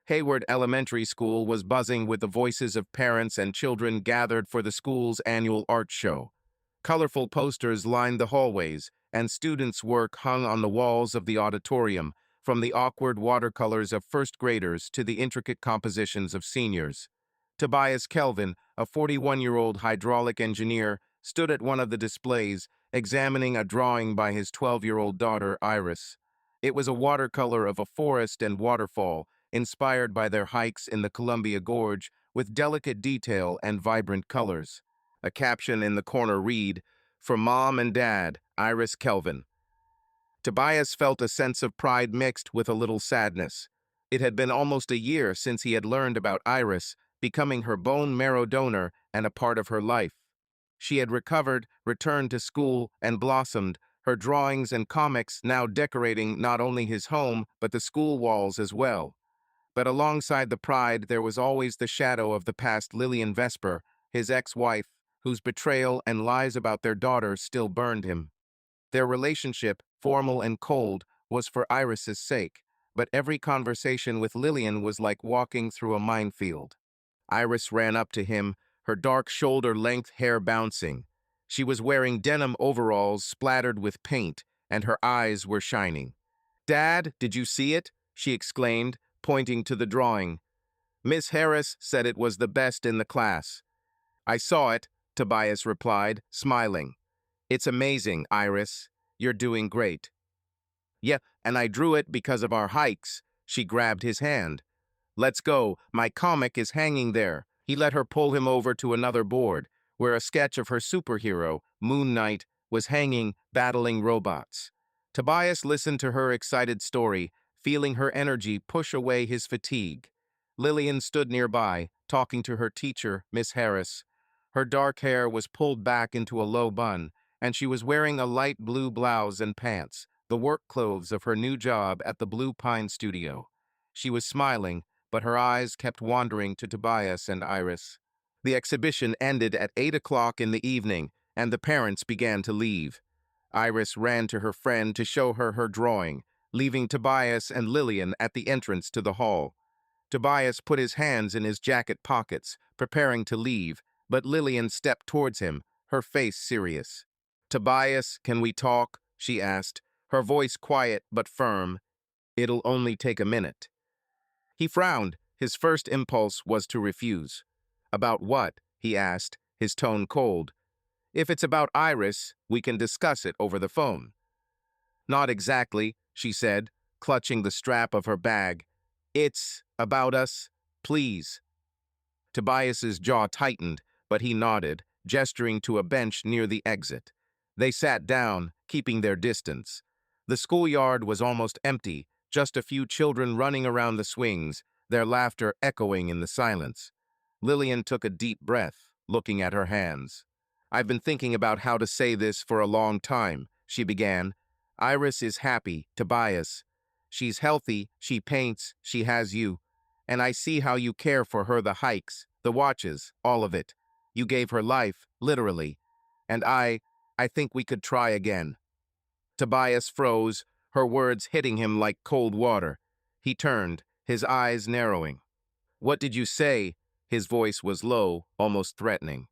Hayward Elementary School was buzzing with the voices of parents and children gathered for the school's annual art show. Colorful posters lined the hallways, and students' work hung on the walls of the auditorium, from the awkward watercolors of first graders to the intricate compositions of seniors. Tobias Kelvin, a 41-year-old hydraulic engineer, stood at one of the displays, examining a drawing by his 12-year-old daughter, Iris. It was a watercolor of a forest and waterfall, inspired by their hikes in the Columbia Gorge, with delicate detail and vibrant colors. A caption in the corner read, "For Mom and Dad, Iris Kelvin." Tobias felt a sense of pride mixed with a little sadness. It had been almost a year since he had learned about Iris, becoming her bone marrow donor and a part of her life. She had recovered, returned to school, and blossomed, her drawings and comics now decorating not only his home, but the school walls as well. But alongside the pride, there was always the shadow of the past Lillian Vesper, his ex-wife, whose betrayal and lies about their daughter still burned him. Their relationship, formal and cold, was for Iris's sake, but every conversation with Lillian was like walking through a minefield. Iris ran up to him, her dark shoulder-length hair bouncing. She was wearing denim overalls splattered with paint, and her eyes were shining. "Dad, did you see it?" she exclaimed, pointing to the drawing. "Miss Harris said it was the best in the class." "I saw it," Tobias replied, smiling. "It's amazing, Iris. You're doing great." "Yeah, and I drew it because of our hikes." She grabbed his hand. "Let's go. My comic is hanging there." He let her pull him over to another board, where a sketch of her superhero, Moon Knight, was hanging, battling robots. Tobias listened to her excited story, feeling her energy push away his fatigue. Lillian stood nearby, talking to her teacher, Miss Harris. Her dark hair was pulled back into a low bun, and she was wearing a light blue blouse and pants, the work clothes of her new job at the Blue Pine Studio. She was smiling, but her eyes kept wandering to Tobias and Iris. The exhibition ended at 8 o'clock in the evening, and the parents began to leave. Iris ran to her friend to show her her drawing, leaving Tobias and Lillian at the entrance to the hall. Tobias put his hands in his jacket pockets, preparing to leave, but Lillian stepped towards him, her face serious. "Tobias, can we talk?" she asked, her voice quiet but firm. "It'll only take a minute." He frowned. His first impulse was to refuse. "About what?" he asked, his tone cold. "If it's about Iris, we can discuss it over the phone." "Not exactly," she said, clutching the strap of her bag. "It's about us. Please." Tobias's jaw tightened, but he nodded, gesturing to a bench near the exit. They sat down, keeping their distance. The schoolyard was almost empty, just a few children running around the swings, their laughter echoing in the silence. Lillian took a deep breath, looking at her hands. "I've been thinking about how to say this for a long time," she began. "Iris is happy, Tobias. She's healthy, she paints, she has you. And I see how you care for her, the hikes, the watches, all of it. You gave her life, literally. And I think we could try again." Tobias froze, her words hitting him like cold water. He turned, his eyes narrowing. "What did you say?" His voice was low, almost threatening.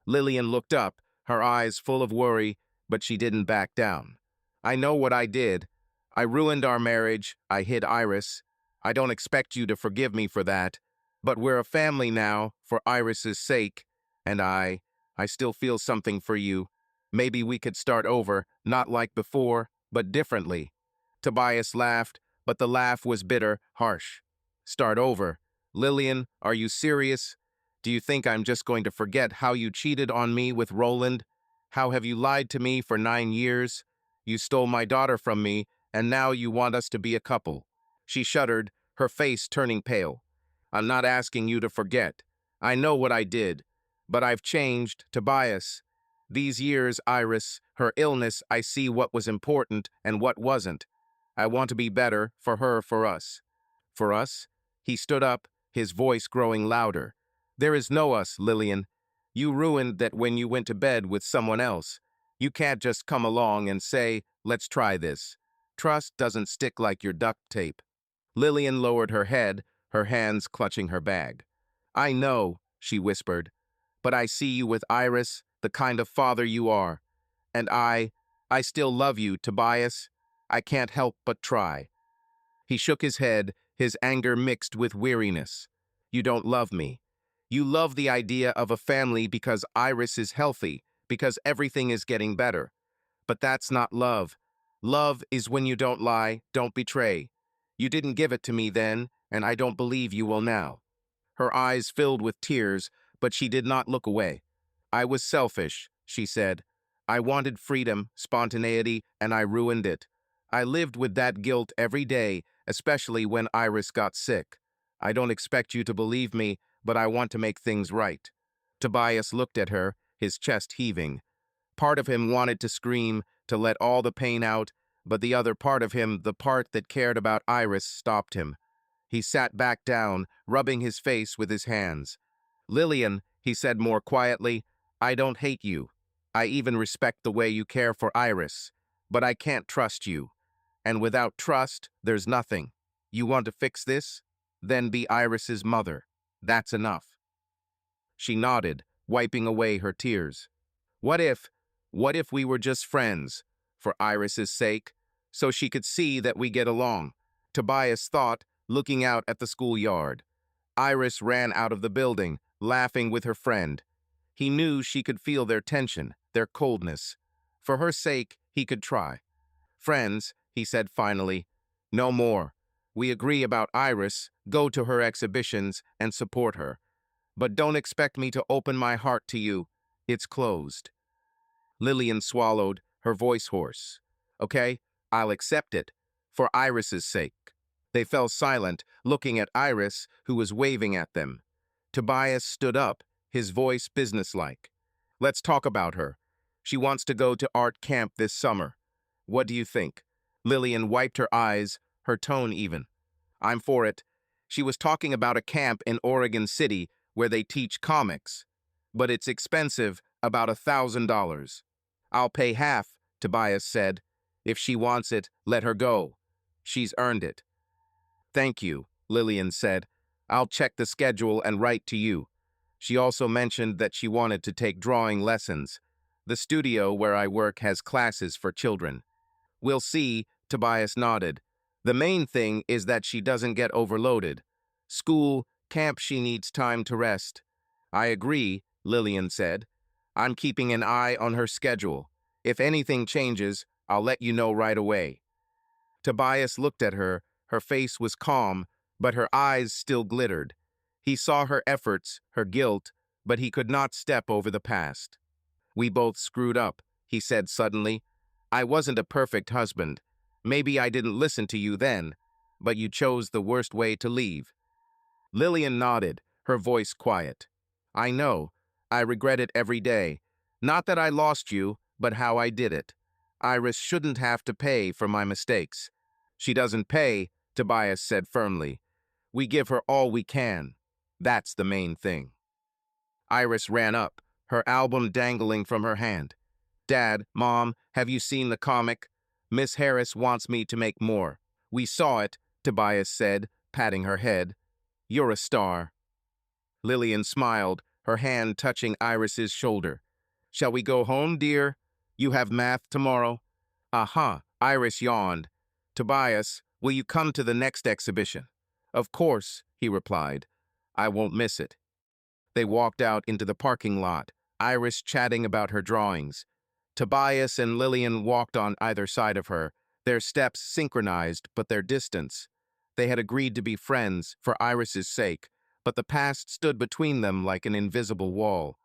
Lillian looked up, her eyes full of worry, but she didn't back down. "I know what I did. I ruined our marriage. I hid Iris. I don't expect you to forgive me for that. But we're a family now, for Iris's sake. And I still feel something for you. Maybe we could start over, not like before, but differently." Tobias laughed, but the laugh was bitter, harsh. "Start over? Lillian, are you serious? Do you think I'm just going to forget how you cheated on me with Roland? How have you lied to me for 9 years? You stole my daughter from me, and now you want us to be a couple." She shuddered, her face turning pale. "I'm not asking you to forget. I know what I did. But I've changed, Tobias. These years, Iris, her illness, I see what was important and what wasn't. I want to be better, for her, for us." "For us?" He stood up, his voice growing louder. "There is no us, Lillian. You ruined that when you went to bed with someone else. You can't just come along and say, 'Let's try this.' Trust doesn't stick like your duct tape." Lillian lowered her head, her hands clutching her bag. "I know," she whispered, "but I see you with Iris, the kind of father you are. And I still love you, Tobias. I can't help but try." He shook his head, his anger mixed with weariness. "You don't love me. You love the idea of a family because Iris is healthy, because everything is getting better. But that's not love. Love is when you don't lie, don't betray. You didn't give it to me then, and I don't believe you will now." Her eyes filled with tears, but she did not look away. "I was selfish," she said. "I wanted freedom, spontaneity, and I ruined it. I lived with that guilt every day, especially when Iris got sick. I don't expect you to believe me, but I want to make things right." Tobias looked at her, his chest heaving. Part of him wanted to scream, to let all the pain out, but the other part of him, the part that cared about Iris, stopped him. He sat back down, rubbing his face with his hands. "Lillian," he said more quietly, "I don't hate you. I even respect the way you care for Iris. But I can't trust you. And without trust, there's nothing. You want to fix this? Then be Iris's mother. That's enough." She nodded, wiping away her tears. What if we were just friends, for Iris's sake, so she could see that we get along?" Tobias thought, looking out at the schoolyard. Iris ran out of the building, laughing with her friend. He knew she could feel their tension, their coldness. For her sake, he could try. "Friends," he said finally, "no more. We agree about Iris, go to her exhibitions, and support her. But don't expect me to open my heart to you. It's closed." Lillian swallowed, her voice hoarse. "Okay, I'll accept it, for Iris's sake." They fell silent, looking at Iris, who was waving at them. Tobias stood up, his voice businesslike. "Let's talk about her. She wants to go to art camp this summer. What do you think?" Lillian wiped her eyes, her tone even. "I'm for it. She was talking about a camp in Oregon City where they teach comics. But it's expensive, about $1,000. "I'll pay half," Tobias said. "If she wants it, let her go. She's earned it." "Thank you," Lillian said. "I'll check the schedule and write to you." She also mentioned that she wanted to take drawing lessons. "The studio where I work has classes for children." "We'll see," Tobias nodded. "The main thing is that she doesn't get overloaded. School, camp, she needs time to rest." "I agree," Lillian said. "I'm keeping an eye on her schedule. If anything changes, I'll let you know right away." Tobias looked at her. Her face was calm, but her eyes still glittered. He saw her efforts, her guilt, but he could not step over the past. "We both screwed up," he said suddenly. "I wasn't a perfect husband. Maybe I didn't listen to you then, but you chose the worst way to leave. Lillian nodded, her voice quiet. I know. I regret it every day. Not that I lost you, but how I did it. Iris shouldn't have to pay for my mistakes. She doesn't pay, Tobias said firmly. We give her all we can. That's the main thing. Iris ran up, her album dangling from her hand. Dad, Mom, have you seen the comic? Miss Harris wants me to make more. We saw it, Tobias said, patting her head. You're a star. Lillian smiled, her hand touching Iris's shoulder. Shall we go home, dear? You have math tomorrow? Aha, Iris yawned. Tobias, will you come to the next exhibition? Of course, he replied. I won't miss it. They walked out into the parking lot, Iris chatting about her drawings. Tobias and Lillian walked on either side of her, their steps synchronized but their distance. They had agreed to be friends for Iris's sake, but the past stood between them like an invisible wall.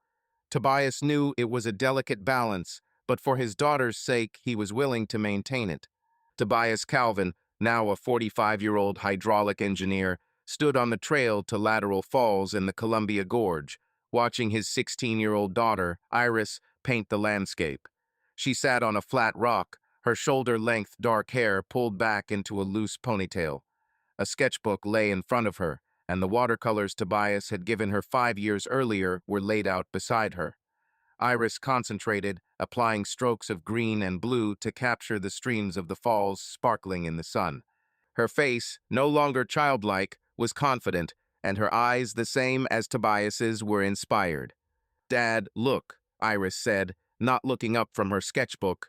Tobias knew it was a delicate balance, but for his daughter's sake he was willing to maintain it. Tobias Calvin, now a 45-year-old hydraulic engineer, stood on the trail to Lateral Falls in the Columbia Gorge, watching his 16-year-old daughter, Iris, paint the landscape. She sat on a flat rock, her shoulder-length dark hair pulled back into a loose ponytail. A sketchbook lay in front of her, and the watercolors Tobias had given her 5 years earlier were laid out beside her. Iris concentrated, applying strokes of green and blue to capture the streams of the falls sparkling in the sun. Her face, no longer childlike, was confident, and her eyes, the same as Tobias's, were inspired. Dad, look, Iris said, not looking up from her sketchbook.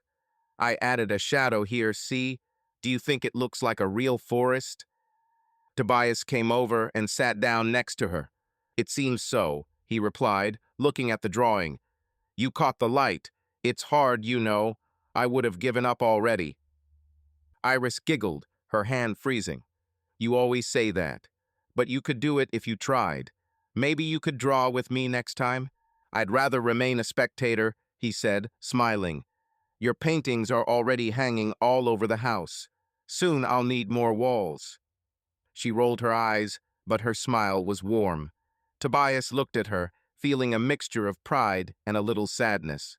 I added a shadow here, see? Do you think it looks like a real forest? Tobias came over and sat down next to her. It seems so, he replied, looking at the drawing. You caught the light. It's hard, you know. I would have given up already. Iris giggled, her hand freezing. You always say that. But you could do it if you tried. Maybe you could draw with me next time? I'd rather remain a spectator, he said, smiling. Your paintings are already hanging all over the house. Soon I'll need more walls. She rolled her eyes, but her smile was warm. Tobias looked at her, feeling a mixture of pride and a little sadness.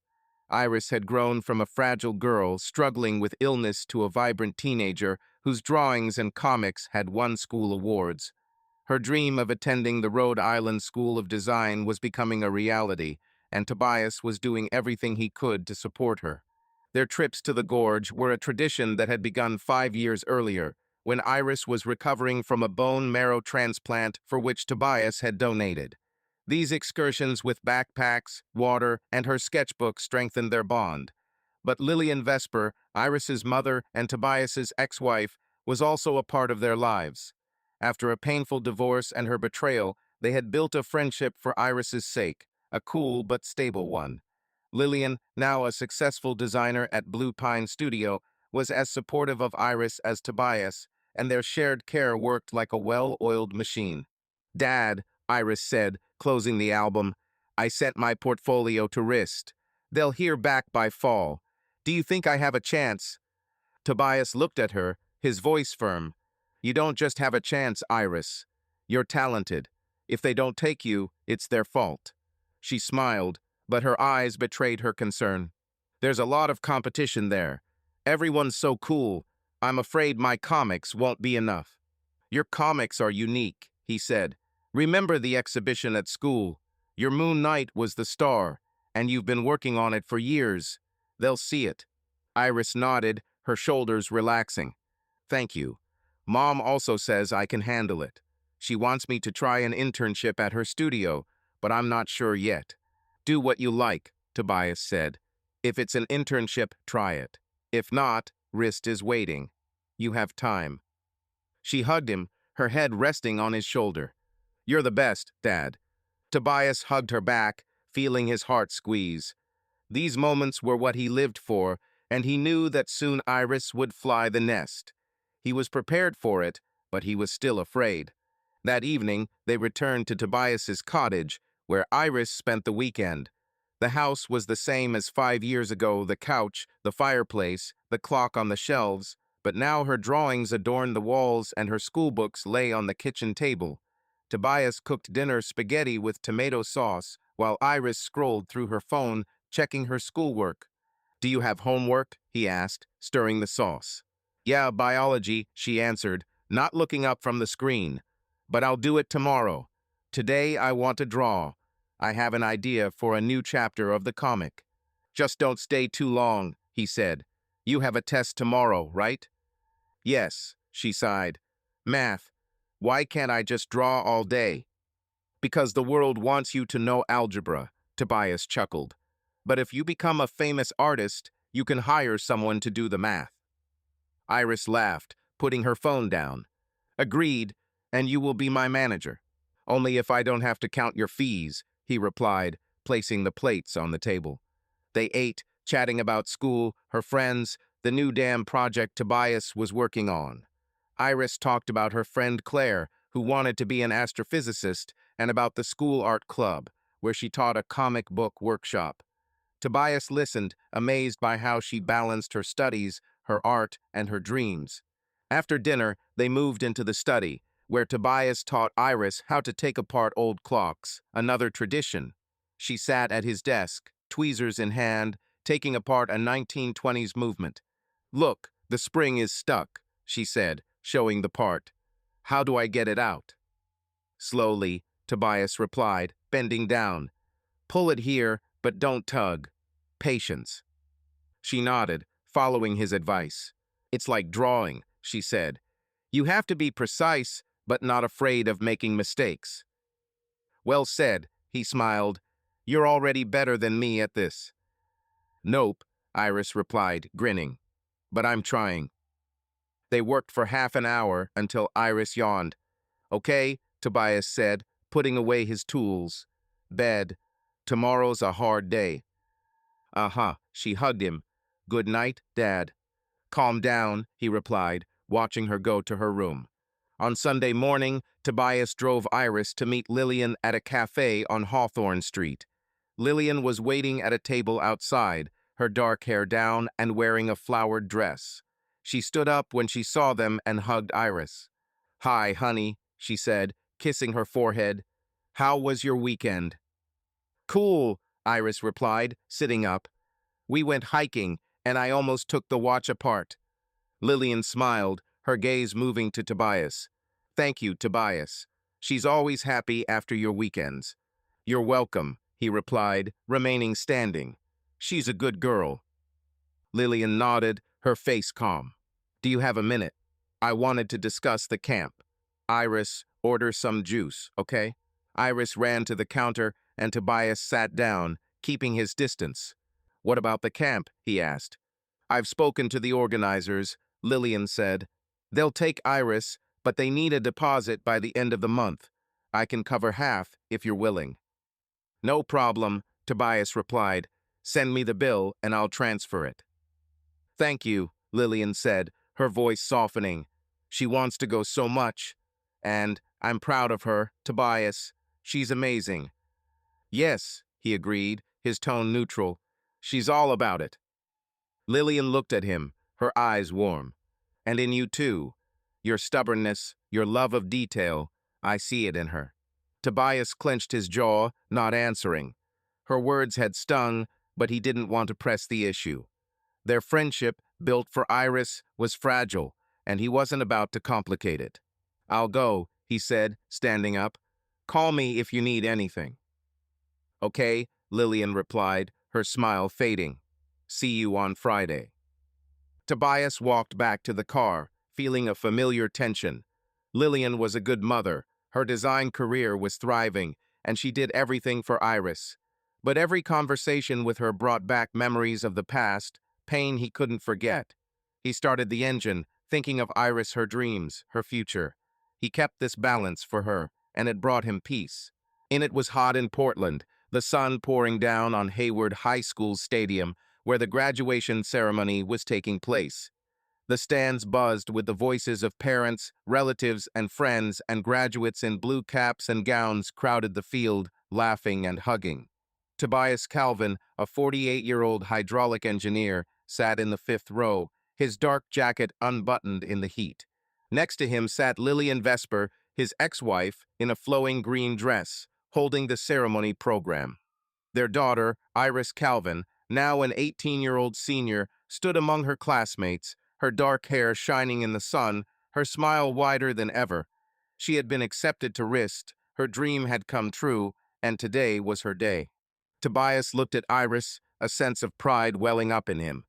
Iris had grown from a fragile girl struggling with illness to a vibrant teenager whose drawings and comics had won school awards. Her dream of attending the Rhode Island School of Design was becoming a reality, and Tobias was doing everything he could to support her. Their trips to the gorge were a tradition that had begun 5 years earlier, when Iris was recovering from a bone marrow transplant for which Tobias had donated. These excursions with backpacks, water, and her sketchbook strengthened their bond. But Lillian Vesper, Iris's mother and Tobias's ex-wife, was also a part of their lives. After a painful divorce and her betrayal, they had built a friendship for Iris's sake, a cool but stable one. Lillian, now a successful designer at Blue Pine Studio, was as supportive of Iris as Tobias, and their shared care worked like a well-oiled machine. Dad, Iris said, closing the album, I sent my portfolio to Wrist. They'll hear back by fall. Do you think I have a chance? Tobias looked at her, his voice firm. You don't just have a chance, Iris. You're talented. If they don't take you, it's their fault. She smiled, but her eyes betrayed her concern. There's a lot of competition there. Everyone's so cool. I'm afraid my comics won't be enough. Your comics are unique, he said. Remember the exhibition at school. Your Moon Knight was the star, and you've been working on it for years. They'll see it. Iris nodded, her shoulders relaxing. Thank you. Mom also says I can handle it. She wants me to try an internship at her studio, but I'm not sure yet. Do what you like, Tobias said. If it's an internship, try it. If not, Wrist is waiting. You have time. She hugged him, her head resting on his shoulder. You're the best, Dad. Tobias hugged her back, feeling his heart squeeze. These moments were what he lived for, and he knew that soon Iris would fly the nest. He was prepared for it, but he was still afraid. That evening, they returned to Tobias's cottage, where Iris spent the weekend. The house was the same as 5 years ago, the couch, the fireplace, the clock on the shelves, But now her drawings adorned the walls and her schoolbooks lay on the kitchen table. Tobias cooked dinner spaghetti with tomato sauce while Iris scrolled through her phone, checking her schoolwork. "Do you have homework?" he asked, stirring the sauce. "Yeah, biology," she answered, not looking up from the screen. "But I'll do it tomorrow. Today I want to draw. I have an idea for a new chapter of the comic." "Just don't stay too long," he said. "You have a test tomorrow, right?" "Yes," she sighed. "Math. Why can't I just draw all day?" "Because the world wants you to know algebra," Tobias chuckled. "But if you become a famous artist, you can hire someone to do the math." Iris laughed, putting her phone down. "Agreed, and you will be my manager. Only if I don't have to count your fees," he replied, placing the plates on the table. They ate, chatting about school, her friends, the new dam project Tobias was working on. Iris talked about her friend Claire, who wanted to be an astrophysicist, and about the school art club, where she taught a comic book workshop. Tobias listened, amazed by how she balanced her studies, her art, and her dreams. After dinner, they moved into the study, where Tobias taught Iris how to take apart old clocks, another tradition. She sat at his desk, tweezers in hand, taking apart a 1920s movement. "Look, the spring is stuck," she said, showing the part. "How do I get it out?" "Slowly," Tobias replied, bending down. "Pull it here, but don't tug. Patience." She nodded, following his advice. "It's like drawing," she said. "You have to be precise, but not afraid of making mistakes." "Well said," he smiled. "You're already better than me at this." "Nope," Iris replied, grinning. "But I'm trying." They worked for half an hour until Iris yawned. "Okay," Tobias said, putting away his tools. "Bed. Tomorrow's a hard day." "Uh-huh," she hugged him. "Good night, Dad." "Calm down," he replied, watching her go to her room. On Sunday morning, Tobias drove Iris to meet Lillian at a cafe on Hawthorne Street. Lillian was waiting at a table outside, her dark hair down and wearing a flowered dress. She stood up when she saw them and hugged Iris. "Hi, honey," she said, kissing her forehead. "How was your weekend?" "Cool," Iris replied, sitting up. "We went hiking, and I almost took the watch apart." Lillian smiled, her gaze moving to Tobias. "Thank you, Tobias. She's always happy after your weekends." "You're welcome," he replied, remaining standing. "She's a good girl." Lillian nodded, her face calm. "Do you have a minute? I wanted to discuss the camp." "Iris, order some juice, okay?" Iris ran to the counter, and Tobias sat down, keeping his distance. "What about the camp?" he asked. "I've spoken to the organizers," Lillian said. "They'll take Iris, but they need a deposit by the end of the month. I can cover half if you're willing." "No problem," Tobias replied. "Send me the bill and I'll transfer it." "Thank you," Lillian said, her voice softening. "She wants to go so much. And I'm proud of her, Tobias. She's amazing." "Yes," he agreed, his tone neutral. "She's all about it." Lillian looked at him, her eyes warm. "And in you too. Your stubbornness, your love of detail, I see it in her." Tobias clenched his jaw, not answering. Her words had stung, but he didn't want to press the issue. Their friendship, built for Iris, was fragile, and he wasn't about to complicate it. "I'll go," he said, standing up. "Call me if you need anything." "Okay," Lillian replied, her smile fading. "See you on Friday." Tobias walked back to the car, feeling a familiar tension. Lillian was a good mother, her design career was thriving, and she did everything for Iris. But every conversation with her brought back memories of the past, pain he couldn't forget. He started the engine, thinking of Iris, her dreams, her future. He kept this balance for her, and it brought him peace. It was hot in Portland, the sun pouring down on Hayward High School Stadium, where the graduation ceremony was taking place. The stands buzzed with the voices of parents, relatives, and friends, and graduates in blue caps and gowns crowded the field, laughing and hugging. Tobias Calvin, a 48-year-old hydraulic engineer, sat in the fifth row, his dark jacket unbuttoned in the heat. Next to him sat Lillian Vesper, his ex-wife, in a flowing green dress, holding the ceremony program. Their daughter, Iris Calvin, now an 18-year-old senior, stood among her classmates, her dark hair shining in the sun, her smile wider than ever. She had been accepted to RIST, her dream had come true, and today was her day. Tobias looked at Iris, a sense of pride welling up in him.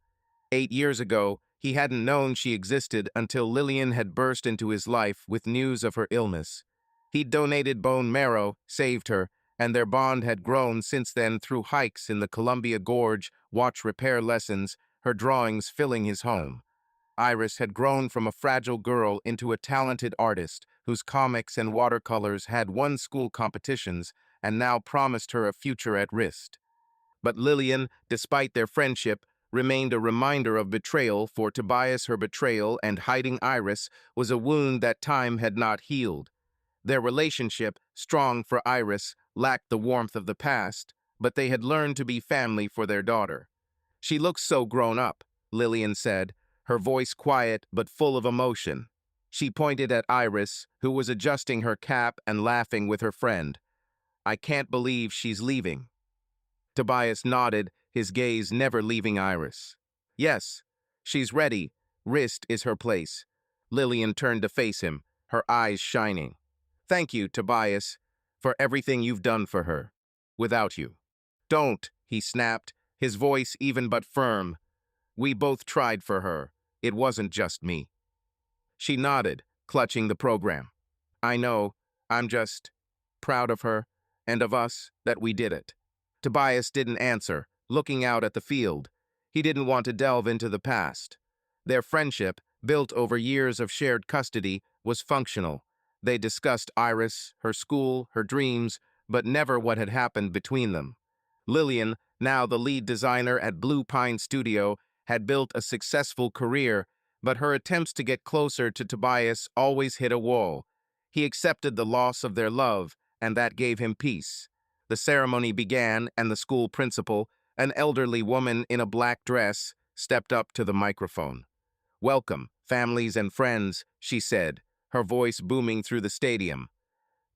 8 years ago, he hadn't known she existed until Lillian had burst into his life with news of her illness. He'd donated bone marrow, saved her, and their bond had grown since then through hikes in the Columbia Gorge, watch repair lessons, her drawings filling his home. Iris had grown from a fragile girl into a talented artist whose comics and watercolors had won school competitions and now promised her a future at RIST. But Lillian, despite their friendship, remained a reminder of betrayal. For Tobias. Her betrayal and hiding Iris was a wound that time had not healed. Their relationship, strong for Iris, lacked the warmth of the past, but they had learned to be family for their daughter. "She looks so grown up," Lillian said, her voice quiet but full of emotion. She pointed at Iris, who was adjusting her cap and laughing with her friend. "I can't believe she's leaving." Tobias nodded, his gaze never leaving Iris. "Yes, she's ready. RIST is her place." Lillian turned to face him, her eyes shining. "Thank you, Tobias, for everything you've done for her. Without you." "Don't," he snapped, his voice even but firm. "We both tried for her. It wasn't just me." She nodded, clutching the program. "I know. I'm just proud of her and of us that we did it." Tobias didn't answer, looking out at the field. He didn't want to delve into the past. Their friendship, built over years of shared custody, was functional. They discussed Iris, her school, her dreams, but never what had happened between them. Lillian, now the lead designer at Blue Pine Studio, had built a successful career, but her attempts to get closer to Tobias always hit a wall. He accepted the loss of their love, and that gave him peace. The ceremony began, and the school principal, an elderly woman in a black dress, stepped up to the microphone. "Welcome, families and friends," she said, her voice booming through the stadium.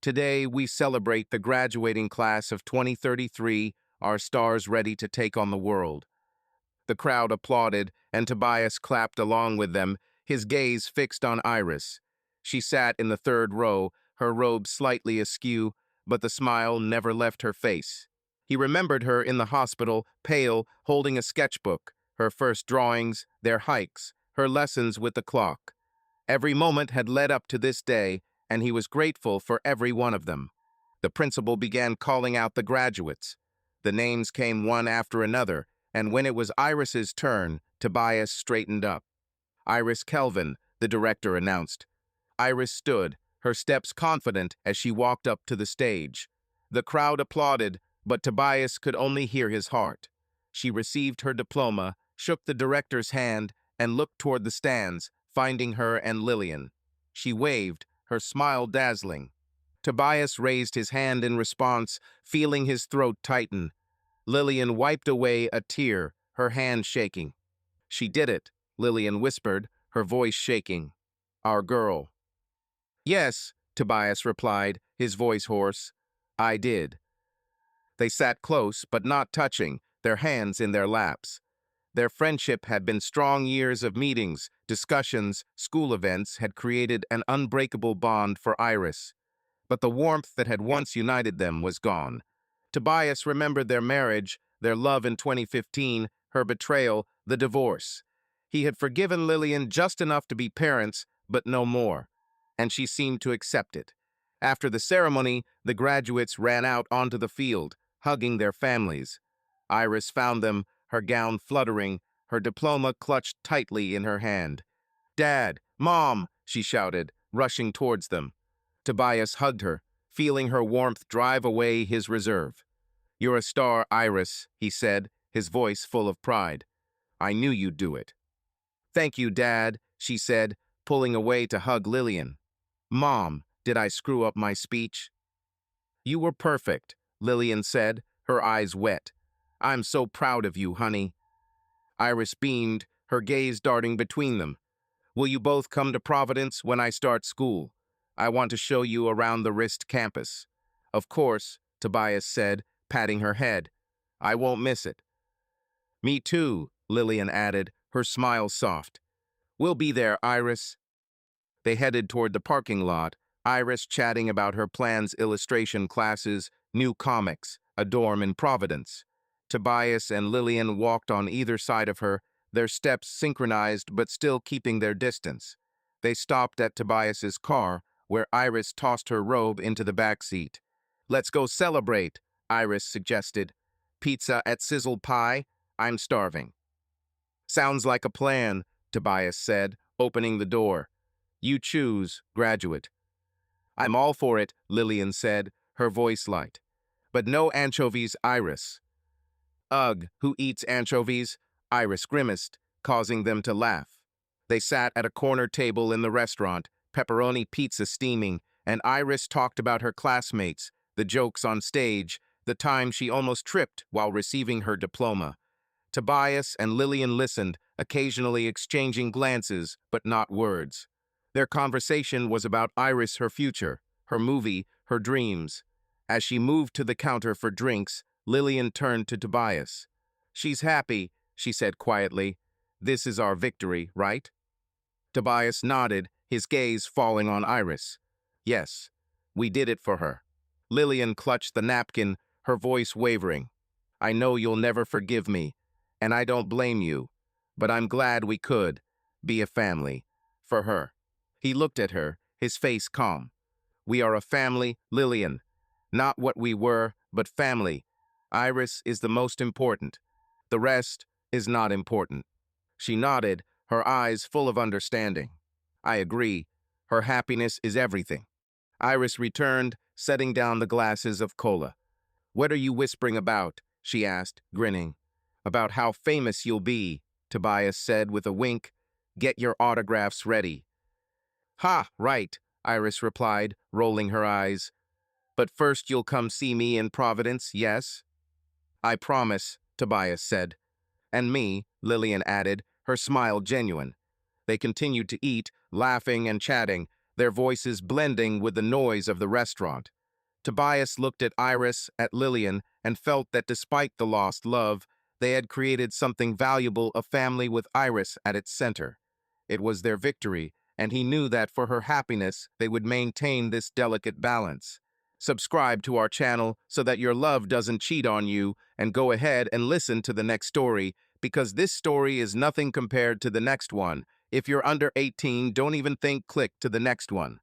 "Today we celebrate the graduating class of 2033, our stars ready to take on the world." The crowd applauded, and Tobias clapped along with them, his gaze fixed on Iris. She sat in the third row, her robe slightly askew, but the smile never left her face. He remembered her in the hospital, pale, holding a sketchbook, her first drawings, their hikes, her lessons with the clock. Every moment had led up to this day, and he was grateful for every one of them. The principal began calling out the graduates. The names came one after another, and when it was Iris's turn, Tobias straightened up. "Iris Kelvin," the director announced. Iris stood, her steps confident as she walked up to the stage. The crowd applauded, but Tobias could only hear his heart. She received her diploma, shook the director's hand, and looked toward the stands, finding her and Lillian. She waved, her smile dazzling. Tobias raised his hand in response, feeling his throat tighten. Lillian wiped away a tear, her hand shaking. "She did it," Lillian whispered, her voice shaking. "Our girl." "Yes," Tobias replied, his voice hoarse. "I did." They sat close, but not touching, their hands in their laps. Their friendship had been strong. Years of meetings, discussions, school events had created an unbreakable bond for Iris. But the warmth that had once united them was gone. Tobias remembered their marriage, their love in 2015, her betrayal, the divorce. He had forgiven Lillian just enough to be parents, but no more, and she seemed to accept it. After the ceremony, the graduates ran out onto the field, hugging their families. Iris found them, her gown fluttering, her diploma clutched tightly in her hand. "Dad! Mom!" she shouted, rushing towards them. Tobias hugged her, feeling her warmth drive away his reserve. "You're a star, Iris," he said, his voice full of pride. "I knew you'd do it." "Thank you, Dad," she said, pulling away to hug Lillian. "Mom, did I screw up my speech?" "You were perfect," Lillian said, her eyes wet. "I'm so proud of you, honey." Iris beamed, her gaze darting between them. Will you both come to Providence when I start school? I want to show you around the Wrist campus. Of course, Tobias said, patting her head. I won't miss it. Me too, Lillian added, her smile soft. We'll be there, Iris. They headed toward the parking lot, Iris chatting about her plans, illustration classes, new comics, a dorm in Providence. Tobias and Lillian walked on either side of her, their steps synchronized but still keeping their distance. They stopped at Tobias's car, where Iris tossed her robe into the back seat. Let's go celebrate, Iris suggested. Pizza at Sizzle Pie? I'm starving. Sounds like a plan, Tobias said, opening the door. You choose, graduate. I'm all for it, Lillian said, her voice light. But no anchovies, Iris. Ugh, who eats anchovies? Iris grimaced, causing them to laugh. They sat at a corner table in the restaurant, pepperoni pizza steaming, and Iris talked about her classmates, the jokes on stage, the time she almost tripped while receiving her diploma. Tobias and Lillian listened, occasionally exchanging glances, but not words. Their conversation was about Iris, her future, her movie, her dreams. As she moved to the counter for drinks, Lillian turned to Tobias. She's happy, she said quietly. This is our victory, right? Tobias nodded, his gaze falling on Iris. Yes, we did it for her. Lillian clutched the napkin, her voice wavering. I know you'll never forgive me, and I don't blame you, but I'm glad we could be a family for her. He looked at her, his face calm. We are a family, Lillian. Not what we were, but family. Iris is the most important. The rest is not important. She nodded, her eyes full of understanding. I agree. Her happiness is everything. Iris returned, setting down the glasses of cola. What are you whispering about? She asked, grinning. About how famous you'll be, Tobias said with a wink. Get your autographs ready. Ha, right, Iris replied, rolling her eyes. But first you'll come see me in Providence, yes? I promise, Tobias said. And me, Lillian added, her smile genuine. They continued to eat, laughing and chatting, their voices blending with the noise of the restaurant. Tobias looked at Iris, at Lillian, and felt that despite the lost love, they had created something valuable, a family with Iris at its center. It was their victory, and he knew that for her happiness, they would maintain this delicate balance. Subscribe to our channel so that your love doesn't cheat on you, and go ahead and listen to the next story, because this story is nothing compared to the next one. If you're under 18, don't even think, click to the next one.